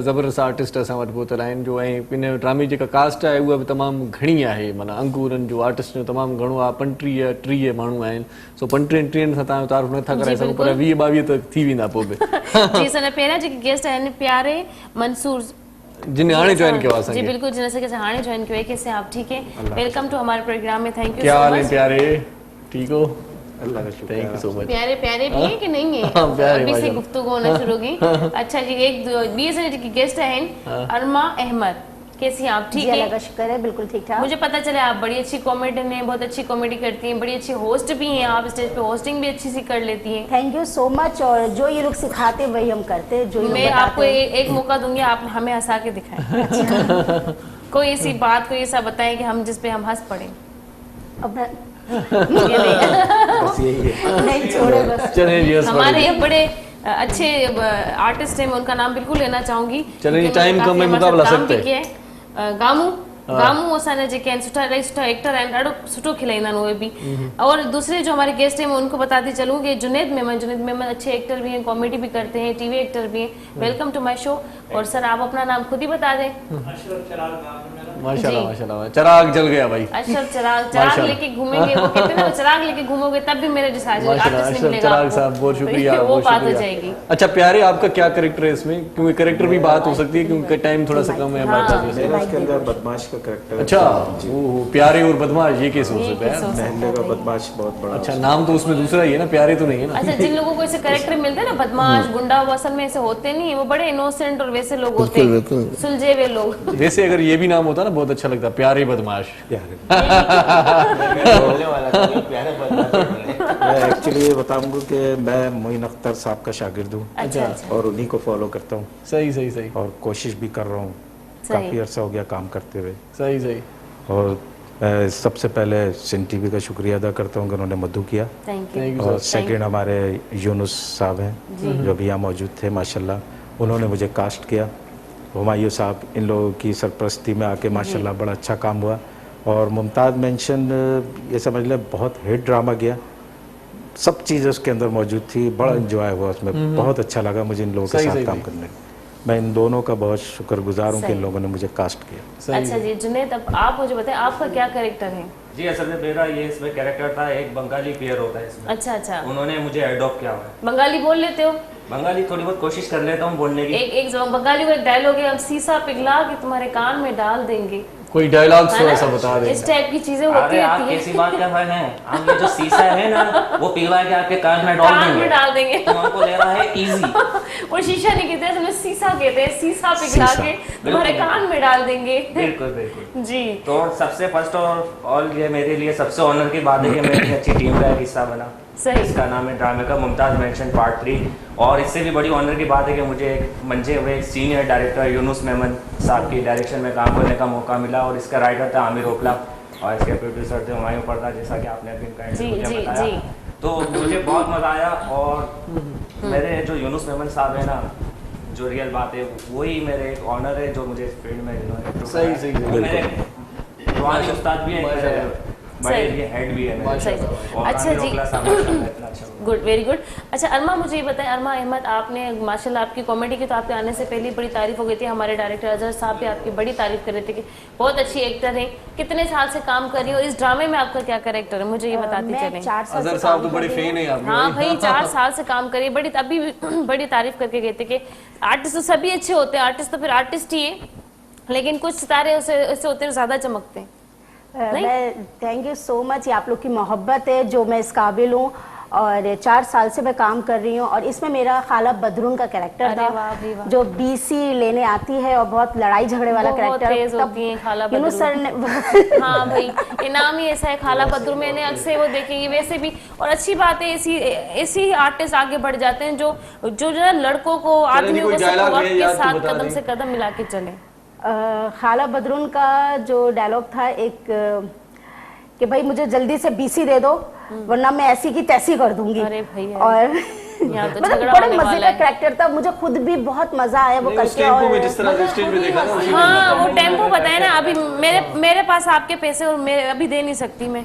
ज़बरदस्त आर्टिस्ट असां वटि पहुतल आहिनि जो ऐं इन ड्रामे जेका कास्ट आहे उहा बि तमामु घणी आहे माना अंगूरनि जो आर्टिस्ट जो तमामु घणो आहे 35-30 माण्हू आहिनि सो 35-30 सां तव्हांजो तारीफ़ नथा करे सघूं पर 20-22 त थी वेंदा पोइ बि जी असांजा पहिरियां जेके गेस्ट आहिनि प्यारे मंसूर जिन हाणे ज्वाइन किया जी बिल्कुल जिन से कैसे हाने ज्वाइन किया कैसे आप ठीक है वेलकम टू हमारे प्रोग्राम में थैंक यू क्या हाल है प्यारे ठीक हो अल्लाह का शुक्र थैंक यू सो मच प्यारे प्यारे भी हैं कि नहीं है अभी से गुफ्तगू होना शुरू की अच्छा जी एक बी एस की गेस्ट हैं अरमा अहमद कैसी हैं आप ठीक है अल्लाह का शुक्र है बिल्कुल ठीक ठाक मुझे पता चला आप बड़ी अच्छी कॉमेडियन हैं बहुत अच्छी कॉमेडी करती हैं बड़ी अच्छी होस्ट भी हैं आप स्टेज पे होस्टिंग भी अच्छी सी कर लेती हैं थैंक यू सो मच और जो ये लोग सिखाते हैं वही हम करते हैं जो ये मैं आपको एक मौका दूंगी आप हमें हंसा के दिखाएं कोई ऐसी बात कोई ऐसा बताएं कि हम जिस पे हम हंस पड़े अब बस यही है नहीं छोड़े बस हमारे ये बड़े अच्छे आर्टिस्ट हैं मैं उनका नाम बिल्कुल लेना चाहूंगी चलिए टाइम कम में मुकाबला सकते हैं गामू गामू असांजा जेके आहिनि सुठा इलाही सुठा एक्टर आहिनि ॾाढो सुठो खिलाईंदा आहिनि उहे बि और दूसरे जो हमारे गेस्ट हैं मैं उनको बताती चलूँ कि जुनेद मेमन अच्छे एक्टर भी हैं कॉमेडी भी करते हैं टीवी एक्टर भी हैं वेलकम टू माय शो और सर आप अपना नाम खुद ही बता दें माशाल्लाह माशाल्लाह चिराग जल गया भाई अशरफ चिराग लेके घूमेंगे वो कहते हैं ना चिराग लेके घूमोगे तब भी मेरे जैसा आर्टिस्ट नहीं मिलेगा चिराग साहब बहुत शुक्रिया वो बात हो जाएगी अच्छा प्यारे आपका क्या कैरेक्टर है इसमें क्योंकि कैरेक्टर भी बात हो सकती है क्योंकि टाइम थोड़ा सा कम है हमारे पास इसके अंदर बदमाश का कैरेक्टर अच्छा वो प्यारे और बदमाश ये कैसे हो सकता है महल्ले का बदमाश बहुत बड़ा अच्छा नाम तो उसमें दूसरा ही है ना प्यारे तो नहीं है ना अच्छा जिन लोगों को ऐसे कैरेक्टर मिलते हैं ना बदमाश गुंडा वो असल में ऐसे होते नहीं है वो बड़े इनोसेंट और वैसे लोग होते हैं सुलझे हुए लोग वैसे अगर ये भी नाम होता ना बहुत अच्छा लगता प्यारे बदमाश मैं एक्चुअली ये बताऊंगा कि मैं मोइन अख्तर साहब का शागिर्द हूँ अच्छा और उन्हीं को फॉलो करता हूँ सही सही सही और कोशिश भी कर रहा हूँ काफ़ी अर्सा हो गया काम करते हुए सही सही और मैं सबसे पहले सिन टीवी का शुक्रिया अदा करता हूँ कि उन्होंने मधु किया और सेकंड हमारे यूनुस साहब हैं जो भी यहाँ मौजूद थे माशाल्लाह उन्होंने मुझे कास्ट किया हुमायूं साहब इन लोगों की सरपरस्ती में आके माशाल्लाह बड़ा अच्छा काम हुआ और मुमताज़ मेंशन ये समझ लें बहुत हिट ड्रामा गया सब चीज़ें उसके अंदर मौजूद थी बड़ा इंजॉय हुआ उसमें बहुत अच्छा लगा मुझे इन लोगों के साथ काम करने में मैं इन दोनों का बहुत शुक्रगुजार हूँ कि इन लोगों ने मुझे कास्ट किया अच्छा जी जुनेद अब आप मुझे बताएं आपका क्या कैरेक्टर है जी असल में मेरा ये इसमें कैरेक्टर था एक बंगाली पेयर होता है इसमें अच्छा अच्छा उन्होंने मुझे एडॉप्ट किया हुआ है बंगाली बोल लेते हो बंगाली थोड़ी बहुत कोशिश कर लेता हूँ बोलने की एक बंगाली का एक डायलॉग है अब शीशा पिघला के तुम्हारे कान में डाल देंगे कोई डायलॉग सो ऐसा बता दे इस टाइप की चीजें होती आप कैसी बात कर रहे हैं हम ये जो शीशा है ना वो पिघला के आपके कान में डाल देंगे तो हमको ले रहा है इजी वो शीशा नहीं कहते हैं शीशा कहते हैं शीशा पिघला के तुम्हारे कान में डाल देंगे बिल्कुल बिल्कुल जी तो सबसे फर्स्ट ऑल ये मेरे लिए सबसे ऑनर की बात है कि मैं इतनी अच्छी टीम का एक हिस्सा बना इसका नाम है ड्रामे का मुमताज़ मेंशन पार्ट 3 और इससे भी बड़ी ऑनर की बात है कि मुझे एक मंजे हुए सीनियर डायरेक्टर यूनुस मेमन साहब की डायरेक्शन में काम करने का मौका मिला और इसका राइटर था आमिर ओखला और इसके प्रोड्यूसर थे हुमायूं पर्दा जैसा कि आपने अभी मुझे बताया तो मुझे बहुत मज़ा आया और मेरे जो यूनुस मेमन साहब है ना जो रियल बात है वही मेरे एक ऑनर है जो मुझे इस फील्ड में इन्होंने सही उस्ताद भी है बड़े ये हेड भी है अच्छा जी गुड वेरी गुड अच्छा अरमा मुझे ये बताएं अरमा अहमद आपने माशाल्लाह आपकी कॉमेडी की तो आपके आने से पहले बड़ी तारीफ हो गई थी हमारे डायरेक्टर अजहर साहब भी आपकी बड़ी तारीफ कर रहे थे कि बहुत अच्छी एक्टर हैं कितने साल से काम कर रही हो इस ड्रामे में आपका क्या कैरेक्टर है मुझे ये बताते चलें अजहर साहब तो बड़े फैन हैं आपके हाँ भाई 4 साल से काम करिए बड़ी अभी बड़ी तारीफ करके गए थे कि आर्टिस्ट तो सभी अच्छे होते हैं आर्टिस्ट तो फिर आर्टिस्ट ही है लेकिन कुछ सितारे ऐसे होते हैं ज़्यादा चमकते हैं मैं थैंक यू सो मच ये आप लोग की मोहब्बत है जो मैं इस काबिल हूँ और 4 साल से मैं काम कर रही हूँ और इसमें मेरा खाला बदरून का कैरेक्टर था जो बीसी लेने आती है और बहुत लड़ाई झगड़े वाला कैरेक्टर सर ने हाँ भाई ये नाम ही ऐसा है खाला बदरून मैंने अक्सर वो देखेंगे वैसे भी और अच्छी बात है ऐसी आर्टिस्ट आगे बढ़ जाते हैं जो लड़कों को आदमियों को वक्त के साथ कदम से कदम मिला के चले खाला बदरून का जो डायलॉग था एक कि भाई मुझे जल्दी से बीसी दे दो वरना मैं ऐसी की तैसी कर दूंगी और मतलब बड़े मजे का कैरेक्टर था मुझे खुद भी बहुत मजा आया वो करके और हाँ वो टेम्पो बताया ना अभी मेरे पास आपके पैसे और मैं अभी दे नहीं सकती मैं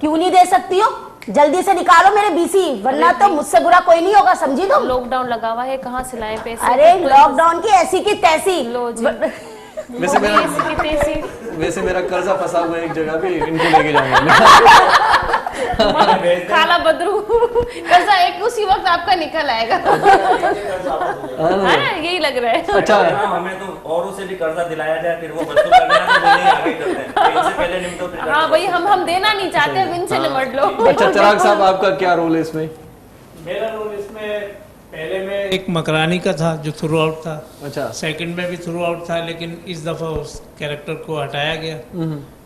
क्यों नहीं दे सकती हो जल्दी से निकालो मेरे बीसी, वरना तो मुझसे बुरा कोई नहीं होगा, समझी तुम। लॉकडाउन लगा हुआ है, कहाँ से लाए पैसे? अरे लॉकडाउन की ऐसी की तैसी। वैसे मेरा कर्जा फंसा हुआ है एक जगह पे, इनको लेके जाऊंगा। काला बदरू कर्जा एक उसी वक्त आपका निकल आएगा। यही लग रहा है। अच्छा, हमें तो औरों से भी कर्जा दिलाया जाए, फिर वो वसूल करने आते, वो नहीं आगे करते हैं, तो इनसे पहले निपटो फिर। हाँ भाई, हम देना नहीं चाहते, अब इनसे निपट लो। अच्छा चिराग साहब, आपका क्या रोल है इसमें? मेरा रोल इसमें पहले में एक मकरानी का था जो थ्रू आउट था। अच्छा। सेकंड में भी थ्रू आउट था, लेकिन इस दफ़ा उस कैरेक्टर को हटाया गया।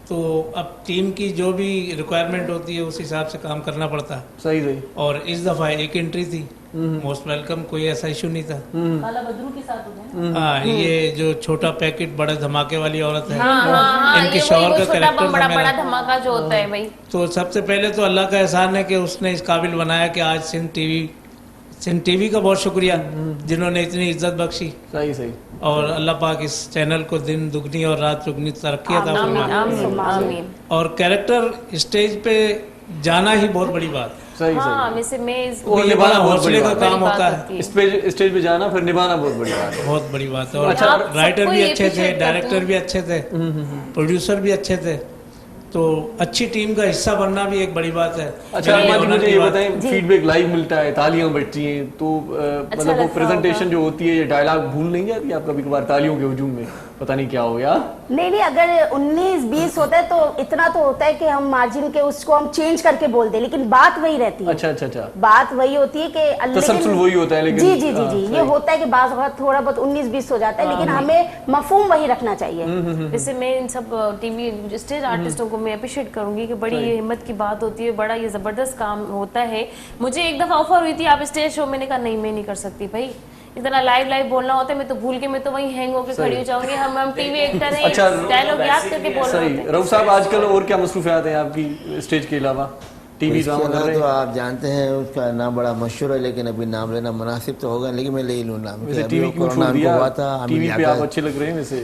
तो अब टीम की जो भी रिक्वायरमेंट होती है उस हिसाब से काम करना पड़ता है। सही सही। और इस दफ़ा एक एंट्री थी, मोस्ट वेलकम, कोई ऐसा इशू नहीं था। काला बदरू के साथ हो गया। हाँ, ये जो छोटा पैकेट बड़ा धमाके वाली औरत है, हाँ, इनके ये शौहर वही का छोटा कैरेक्टर बम, था बड़ा मेरा। धमाका जो होता है भाई। तो सबसे पहले तो अल्लाह का एहसान है कि उसने इस काबिल बनाया कि आज सिंध टीवी का बहुत शुक्रिया जिन्होंने इतनी इज्जत बख्शी। सही सही। और अल्लाह पाक इस चैनल को दिन दुगनी और रात चुगनी तरक्की अता फरमाए। और कैरेक्टर स्टेज पे जाना ही बहुत बड़ी बात है। सही हाँ, वैसे मैं और निभाना बहुत बड़ी का काम होता है। स्टेज पे जाना फिर निभाना बहुत बड़ी बात है। बहुत बड़ी बात है। और राइटर भी अच्छे थे, डायरेक्टर भी अच्छे थे, प्रोड्यूसर भी अच्छे थे, तो अच्छी टीम का हिस्सा बनना भी एक बड़ी बात है। अच्छा मुझे ये बताएं, फीडबैक लाइव मिलता है, तालियां बजती हैं, तो मतलब वो प्रेजेंटेशन जो होती है, ये डायलॉग भूल नहीं जाती आप कभी कभार तालियों के हुजूम में? पता नहीं क्या हो गया। नहीं, अगर 19-20 होता है तो इतना तो होता है कि हम मार्जिन के उसको हम चेंज करके बोल दे, लेकिन बात वही रहती है। अच्छा। बात वही होती है कि तसलसल वही होता है, लेकिन जी ये होता है कि बात थोड़ा बहुत 19-20 हो जाता है, लेकिन हमें मफहूम वही रखना चाहिए। वैसे मैं इन सब टीवी स्टेज आर्टिस्टों को मैं अप्रिशिएट करूंगी कि बड़ी ये हिम्मत की बात होती है, बड़ा ये जबरदस्त काम होता है। मुझे एक दफा ऑफर हुई थी आप स्टेज शो, मैंने कहा नहीं, मैं नहीं कर सकती भाई, इतना लाइव बोलना होता है, मैं तो भूल के मैं तो वहीं हैंग होकर खड़ी हो जाऊंगी। हम टीवी एक्टर हैं, अच्छा, डायलॉग याद करके बोल रहे होते हैं। रऊफ साहब, आजकल और क्या मसरूफियात हैं आपकी स्टेज के अलावा? टीवी ड्रामा कर रहे हैं? तो आप जानते हैं उसका नाम बड़ा मशहूर है, लेकिन अभी नाम लेना मुनासिब तो होगा, लेकिन मैं ले ही लूँ नाम। टीवी क्यों छोड़ दिया? टीवी पे आप अच्छे लग रहे हैं वैसे।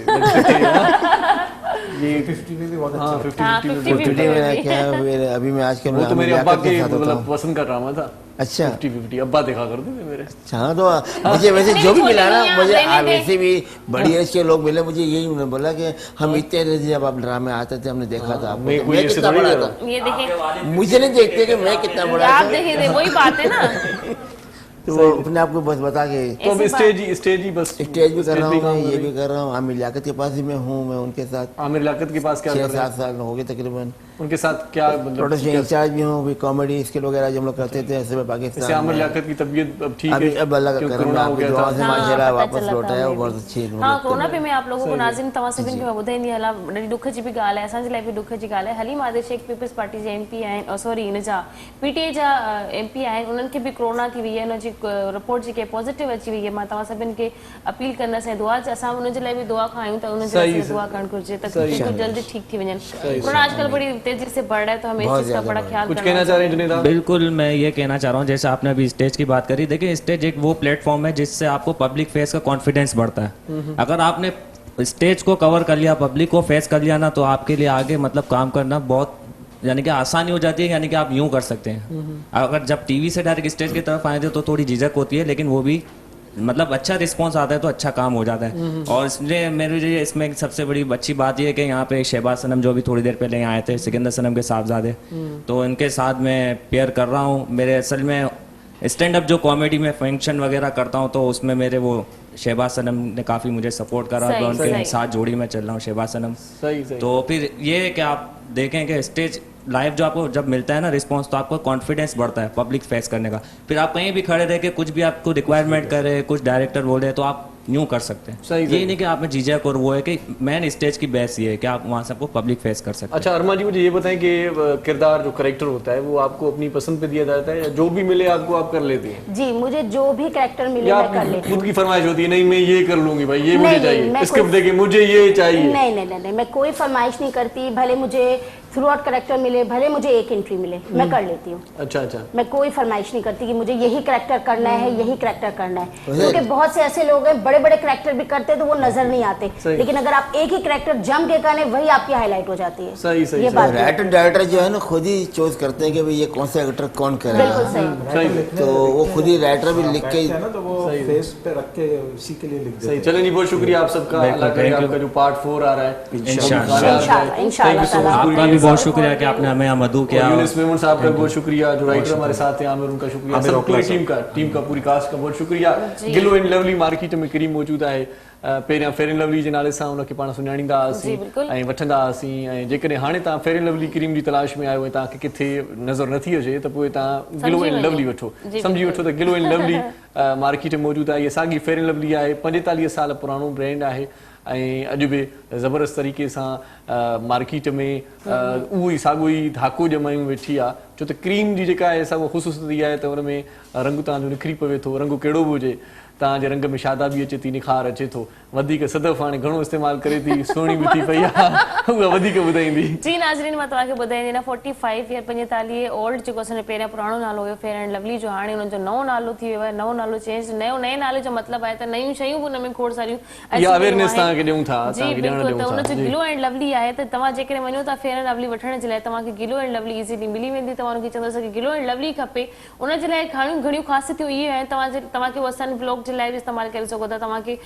ये 50 में भी बहुत अच्छा। 50 में क्या है, अभी मैं आजकल वो तो मेरे अब्बा के मतलब पसंद का ड्रामा था। अच्छा, 50-50 अब्बा देखा करते थे मेरे। हाँ, तो मुझे वैसे जो भी मिला ना, मुझे वैसे भी बड़ी एज के लोग मिले, मुझे यही उन्होंने बोला कि हम इतने थे जब आप ड्रामे आते थे, हमने देखा था आपको, मैं कितना बड़ा था। ये देखिए, मुझे नहीं देखते कि मैं कितना बड़ा आप देखिए, वही बात है ना। तो वो अपने आप को बस बता के तो अब स्टेज ही बस स्टेज भी कर रहा हूँ, ये भी कर रहा हूँ। आमिर लियाकत के पास ही मैं हूँ, मैं उनके साथ। आमिर लियाकत के पास क्या 6-7 साल हो गए तकरीबन। उनके साथ क्या मतलब प्रोडक्शन इंचार्ज भी हूँ, कॉमेडी स्किल वगैरह जो हम लोग करते थे ऐसे में पाकिस्तान। आमिर लियाकत की तबीयत अब ठीक है? अब अल्लाह का करम, आपकी दुआ से माशाल्लाह वापस लौटा है, वो बहुत अच्छी है। हाँ, कोरोना पे मैं आप लोगों को नाज़िम तवासबिन खे ॿुधाईंदी हलां, ॾाढी दुख जी बि ॻाल्हि आहे, असांजे लाइ बि दुख जी ॻाल्हि आहे। हलीम आदिल शेख पीपल्स पार्टी जे MP आहिनि, सॉरी इन जा PTA जा MP आहिनि, उन्हनि खे बि कोरोना थी वई आहे, उनजी रिपोर्ट जेके पॉजिटिव अची वई आहे। मां तव्हां सभिनि खे अपील कंदसि ऐं दुआ असां उनजे लाइ बि दुआ खायूं त उनजे लाइ दुआ करणु घुरिजे त बिल्कुलु जल्दी ठीक थी वञनि। कोरोना आजकल बड़ी तेजी से बढ़ रहा है, तो हमें इस चीज़ का बड़ा ख्याल कुछ कहना चाह रहे हैं जुनैद? बिल्कुल, मैं ये कहना चाह रहा हूँ, जैसे आपने अभी स्टेज की बात करी, देखिए स्टेज एक वो प्लेटफॉर्म है जिससे आपको पब्लिक फेस का कॉन्फिडेंस बढ़ता है। अगर आपने स्टेज को कवर कर लिया, पब्लिक को फेस कर लिया ना, तो आपके लिए आगे मतलब काम करना बहुत यानी कि आसानी हो जाती है, यानी कि आप यूं कर सकते हैं। अगर जब टीवी से डायरेक्ट स्टेज की तरफ आए थे तो थोड़ी झिझक होती है, लेकिन वो भी मतलब अच्छा रिस्पांस आता है तो अच्छा काम हो जाता है। और इसलिए मेरे लिए इसमें सबसे बड़ी अच्छी बात यह है कि यहाँ पे शहबाज सनम जो भी थोड़ी देर पहले यहाँ आए थे, सिकंदर सनम के साहबजादे, तो इनके साथ मैं पेयर कर रहा हूँ। मेरे असल में स्टैंड अप जो कॉमेडी में फंक्शन वगैरह करता हूँ, तो उसमें मेरे वो शहबाज सनम ने काफ़ी मुझे सपोर्ट करा, तो उनके साथ जोड़ी में चल रहा हूँ शहबाज सनम। तो फिर ये है कि आप देखें कि स्टेज लाइव जो आपको जब मिलता है ना रिस्पांस, तो आपको कॉन्फिडेंस बढ़ता है पब्लिक फेस करने का। फिर आप कहीं भी खड़े रह के कुछ भी आपको रिक्वायरमेंट करे, कुछ डायरेक्टर बोले, तो आप यूं कर सकते हैं। ये नहीं कि आप में झिझक, और वो है कि मेन स्टेज की बेस ये है कि आप वहाँ से आपको पब्लिक फेस कर सकते हैं। अच्छा अरमा जी, मुझे ये बताएं कि किरदार जो कैरेक्टर होता है वो आपको अपनी पसंद पे दिया जाता है या जो भी मिले आपको आप कर लेती हैं? जी, मुझे जो भी कैरेक्टर मिले मैं कर लेती हूँ। खुद की फरमाइश होती है, नहीं मैं ये कर लूंगी भाई, ये मुझे चाहिए, स्क्रिप्ट देखिए मुझे ये चाहिए? नहीं, मैं कोई फरमाइश नहीं करती। भले मुझे थ्रू आउट कैरेक्टर मिले, भले मुझे एक एंट्री मिले, मैं कर लेती हूँ। अच्छा, मैं कोई फरमाइश नहीं करती कि मुझे यही कैरेक्टर करना है, यही कैरेक्टर करना है, क्योंकि बहुत से ऐसे लोग हैं, बड़े बड़े बड़े कैरेक्टर भी करते हैं तो वो नजर नहीं आते, लेकिन अगर आप एक ही कैरेक्टर जम के गाने वही आपकी हाईलाइट हो जाती है। सही सही। ये बात राइटर डायरेक्टर जो है ना खुद ही चूज करते हैं कि भाई ये कौन सा एक्टर कौन करेगा। बिल्कुल सही। तो वो खुद ही राइटर भी लिख के तो वो फेस पे रख के उसी के लिए लिख देते हैं। चलिए, बहुत शुक्रिया आप सबका। अल्लाह करे आपका जो पार्ट 4 आ रहा है इंशाल्लाह। आपका भी बहुत शुक्रिया कि आपने हमें यहाँ मधु किया। यूनुस मेमन साहब का बहुत शुक्रिया, जो राइटर हमारे साथ हैं, आमिर उनका शुक्रिया, सब पूरी टीम का पूरी कास्ट का बहुत शुक्रिया। गिलो एंड लवली मार्केट में क्रीम मौजूद है। पहिरियां फेयर एंड लवली जे नाले सां उनखे पाण सुञाणींदा हुआसीं ऐं वठंदा हुआसीं, ऐं जेकॾहिं हाणे तव्हां फेयर एंड लवली क्रीम जी तलाश में आयो ऐं तव्हांखे किथे नज़र नथी अचे त पोइ तव्हां गिलो एंड लवली वठो, सम्झी वठो त गिलो एंड लवली मार्केट में मौजूद आहे। इहा साॻी फेयर एंड लवली आहे, 45 साल पुराणो ब्रांड आहे ऐं अॼु बि ज़बरदस्त तरीक़े सां मार्केट में उहो ई साॻियो ई धाको ॼमायूं वेठी आहे। छो त क्रीम जी जेका आहे सा उहा ख़ुशूसियत इहा आहे त हुन में रंग तव्हांजो निखरी पवे थो, रंग कहिड़ो बि हुजे, तव्हांजे रंग में शादाबी अचे थी, निखार अचे थो। वधीक सदफ हाणे घणो इस्तेमालु करे थी, सुहिणी बि थी पई आहे, उहा वधीक ॿुधाईंदी। जी नाज़रीन, मां तव्हांखे ॿुधाईंदी न 45 या 45 ओल्ड जेको असांजो पहिरियां पुराणो नालो हुयो फेयर एंड लवली जो, हाणे हुनजो नओं नालो थी वियो आहे। नओं नालो चेंज, नए नाले जो मतिलबु आहे त नयूं शयूं बि हुन में खोड़ सारियूं अवेयरनेस तव्हांखे ॾियूं था। जी बिल्कुलु, त हुनजो गिलो एंड लवली आहे त तव्हां जेकॾहिं वञो था फेयर एंड लवली वठण जे लाइ तव्हांखे गिलो एंड लवली इज़ीली मिली वेंदी। तव्हां हुनखे चवंदो की गिलो एंड लवली खपे, उनजे लाइ घणियूं ख़ासियतूं इहे आहिनि। तव्हांखे उहा सन ब्लॉक जे लाइ बि इस्तेमालु करे सघो था। तव्हांखे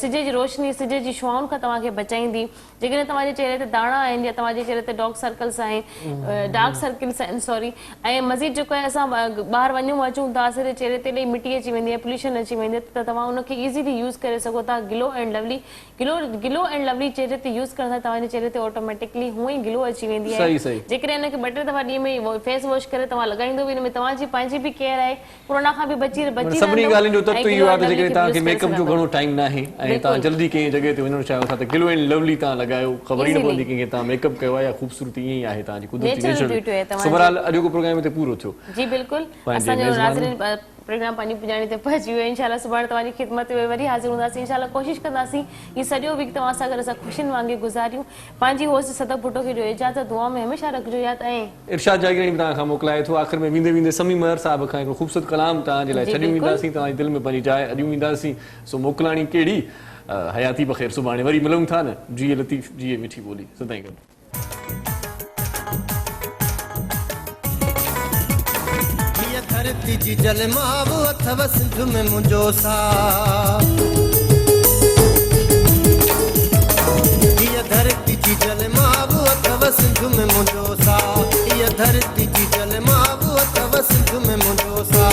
सिज जी रोशनी, सिज जी शुआउनि खां तव्हांखे बचाईंदी। जेकॾहिं तव्हांजे चेहरे ते दाणा आहिनि या तव्हांजे चेहरे ते डार्क सर्कल्स आहिनि, डार्क सर्कल्स आहिनि सॉरी, ऐं मज़ीद जेको आहे असां ॿाहिरि वञूं अचूं था असांजे चेहरे ते ॾेई मिटी अची वेंदी आहे, पोल्यूशन अची वेंदी आहे, त तव्हां उनखे ईज़ीली यूज़ करे सघो था। गिलो एंड लवली चेहरे ते यूज़ करण सां तव्हांजे चेहरे ते ऑटोमेटिकली हूअं ई गिलो अची वेंदी आहे। जेकॾहिं हिनखे 2-3 दफ़ा ॾींहं में फेस वॉश करे तव्हां लॻाईंदो बि, हिन में तव्हांजी पंहिंजी बि केयर आहे, कोरोना खां बि बची सभिनी ॻाल्हियुनि जो तत्व इहो आहे त जेकॾहिं तव्हांखे मेकअप जो घणो टाइम न आहे ऐं तव्हां जल्दी कंहिं जॻह ते वञणु चाहियो था त गिलो एंड लवली तव्हां लॻायो, ख़बर ई न पवंदी कंहिंखे तव्हां मेकअप कयो आहे या ख़ूबसूरती ईअं ई आहे तव्हांजी कुदरती नेचुरल। सुबराल अॼोको प्रोग्राम हिते पूरो थियो। जी बिल्कुलु, असांजो नाज़रीन प्रोग्राम पंहिंजी पुॼाणी ते पहुची वियो। इंशाल्लाह सुभाणे तव्हांजी ख़िदमत में वरी हाज़िर हूंदासीं। इंशाल्लाह कोशिशि कंदासीं ही सॼो वीक तव्हां सां गॾु असां ख़ुशियुनि वांगुरु गुज़ारियूं। पंहिंजी होस्ट सदक भुट्टो खे ॾियो इजाज़त, दुआ में हमेशह रखिजो याद। ऐं इरशाद जागीरानी बि तव्हां खां मोकिलाए थो। आख़िर में वेंदे वेंदे समी महर साहिब खां हिकिड़ो ख़ूबसूरत कलाम तव्हांजे लाइ छॾियूं वेंदासीं, तव्हांजे दिलि में पंहिंजी जाइ अॾियूं वेंदासीं। सो मोकिलाणी कहिड़ी, हयाती बख़ैर, सुभाणे वरी मिलूं था न। जिए लतीफ़ जिए मिठी ॿोली, सदाईं गॾु। धरती जी जलमाव अथव सिंध में मुंहिंजो सा, हीअ धरती जी जलमाव अथव सिंध में मुंहिंजो सा, हीअ धरती जी जलमाव अथव सिंध में मुंहिंजो सा,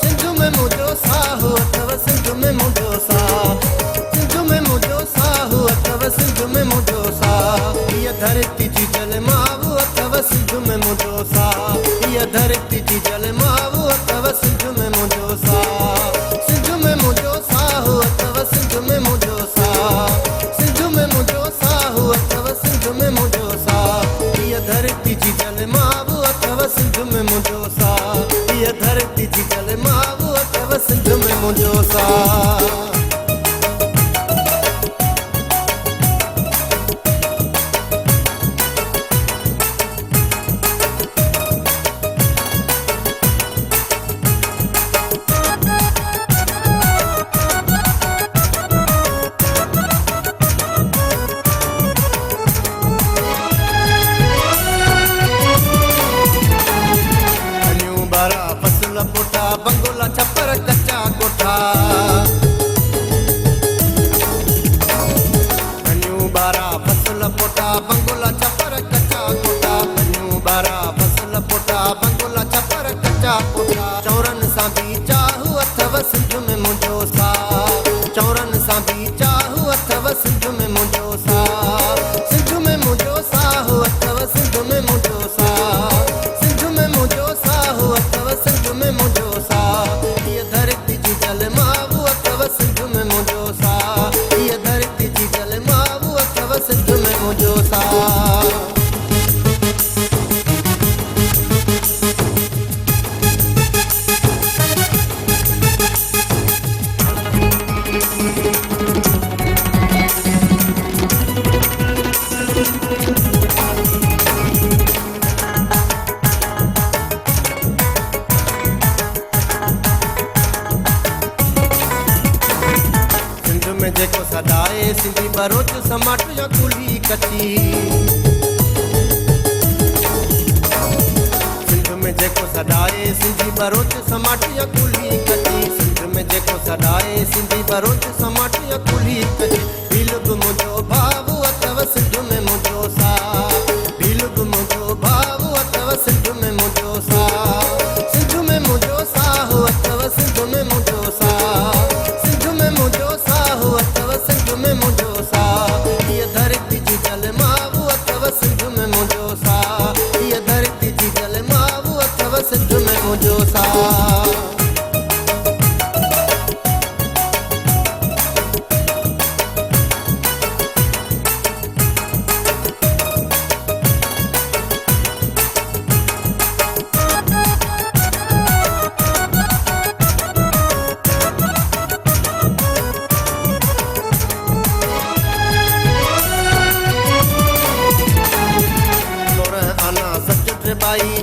सिंध में मुंहिंजो सा हो अथव सिंध में मुंहिंजो सा, सिंध में मुंहिंजो सा हो अथव सिंध में मुंहिंजो सा, हीअ धरती जी जलमाव अथव सिंध में मुंहिंजो सा, हीअ धरती जी जलमाव अथव सिंध में मुंहिंजो सा, सिंध में मुंहिंजो सा हो अथव सिंध में मुंहिंजो सा, सिंध में मुंहिंजो सा हो अथव सिंध में मुंहिंजो सा, हीअ धरती जी जलमाव अथव सिंध में मुंहिंजो सा, हीअ धरती जी जलमाव अथव सिंध में मुंहिंजो सा। बंगोला छप्पर कच्चा कोठा, बनू बारा फसल पोटा बंगोला छप्पर कच्चा कोठा, बनू बारा फसल पोटा बंगोला छप्पर कच्चा कोठा, चौरन सां बि चाहू अथव सिंध में मुंहिंजो सा, चौरन सां बि चाहू अथव सिंध में मुंहिंजो सा, सिंध में मुंहिंजो सा हो अथव सिंध में मुंहिंजो सा, सिंध में मुंहिंजो सा हो अथव सिंध में मुंहिंजो सा, हीअ धरती जी जलमाव अथव सिंध में मुंहिंजो सा, हीअ धरती जी जलमाव अथव सिंध में मुंहिंजो सा। सिंधी बरोच समाट या कुली कची सिंध में जेको सदाए सिंधी बरोच समाट या कुली कची सिंध में जेको सदाए सिंधी बरोच समाट या कुली कची बिलुग मुंहिंजो भाव अथव सिंध में मुंहिंजो सा बिलुग मुंहिंजो भाव अथव सिंध में मुंहिंजो सा सिंध में मुंहिंजो साह अथव सिंध में मुंहिंजो सा सिंध में मुंहिंजो साह अथव सिंध में मुंहिंजो सा हीअ धरती जी जल माव अथव सिंध में मुंहिंजो सा हीअ धरती जी जल माव अथव सिंध में मुंहिंजो सा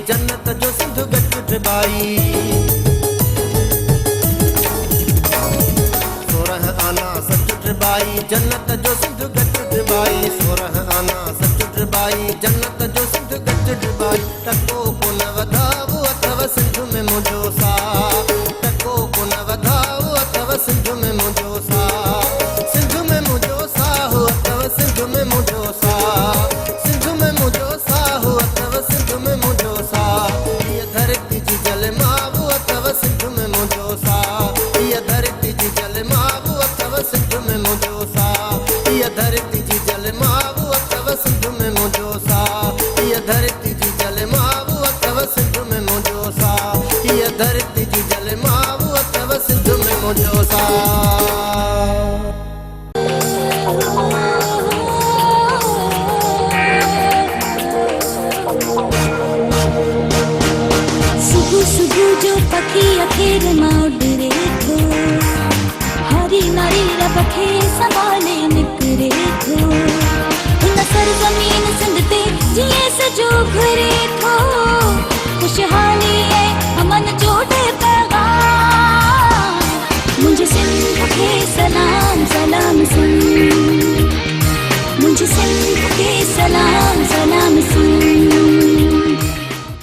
जन्नत जो सिंधु गट बाई 16 आना सच बाई जन्नत जो सिंधु गट बाई 16 आना सच बाई जन्नत जो सिंधु गट बाई टको को न वधाव अथव सिंधु में मुंहिंजो सा टको को न वधाव अथव सिंधु में मुंहिंजो सा सिंधु में मुंहिंजो साह अथव सिंधु में मुंहिंजो सा सिंधु में मुंहिंजो साह अथव सिंधु में मुंहिंजो सा हीअ धरती जी जल माव अथव सिंध में मुंहिंजो सा हीअ धरती जी जल माव अथव सिंध में मुंहिंजो सा हीअ धरती जी जल माव अथव सिंध में मुंहिंजो सा हीअ धरती जी जल माव अथव सिंध में मुंहिंजो सा हीअ धरती जी जल माव अथव सिंध में मुंहिंजो सा जो पखी अखेर मां उडरे थो हरी नारी रब खे संभाले निकरे थो हिन सरज़मीन सिंध ते जीअं सजो घुरे थो खुशहाली ऐं अमन जो पैगाम मुंहिंजे सिंध खे सलाम सलाम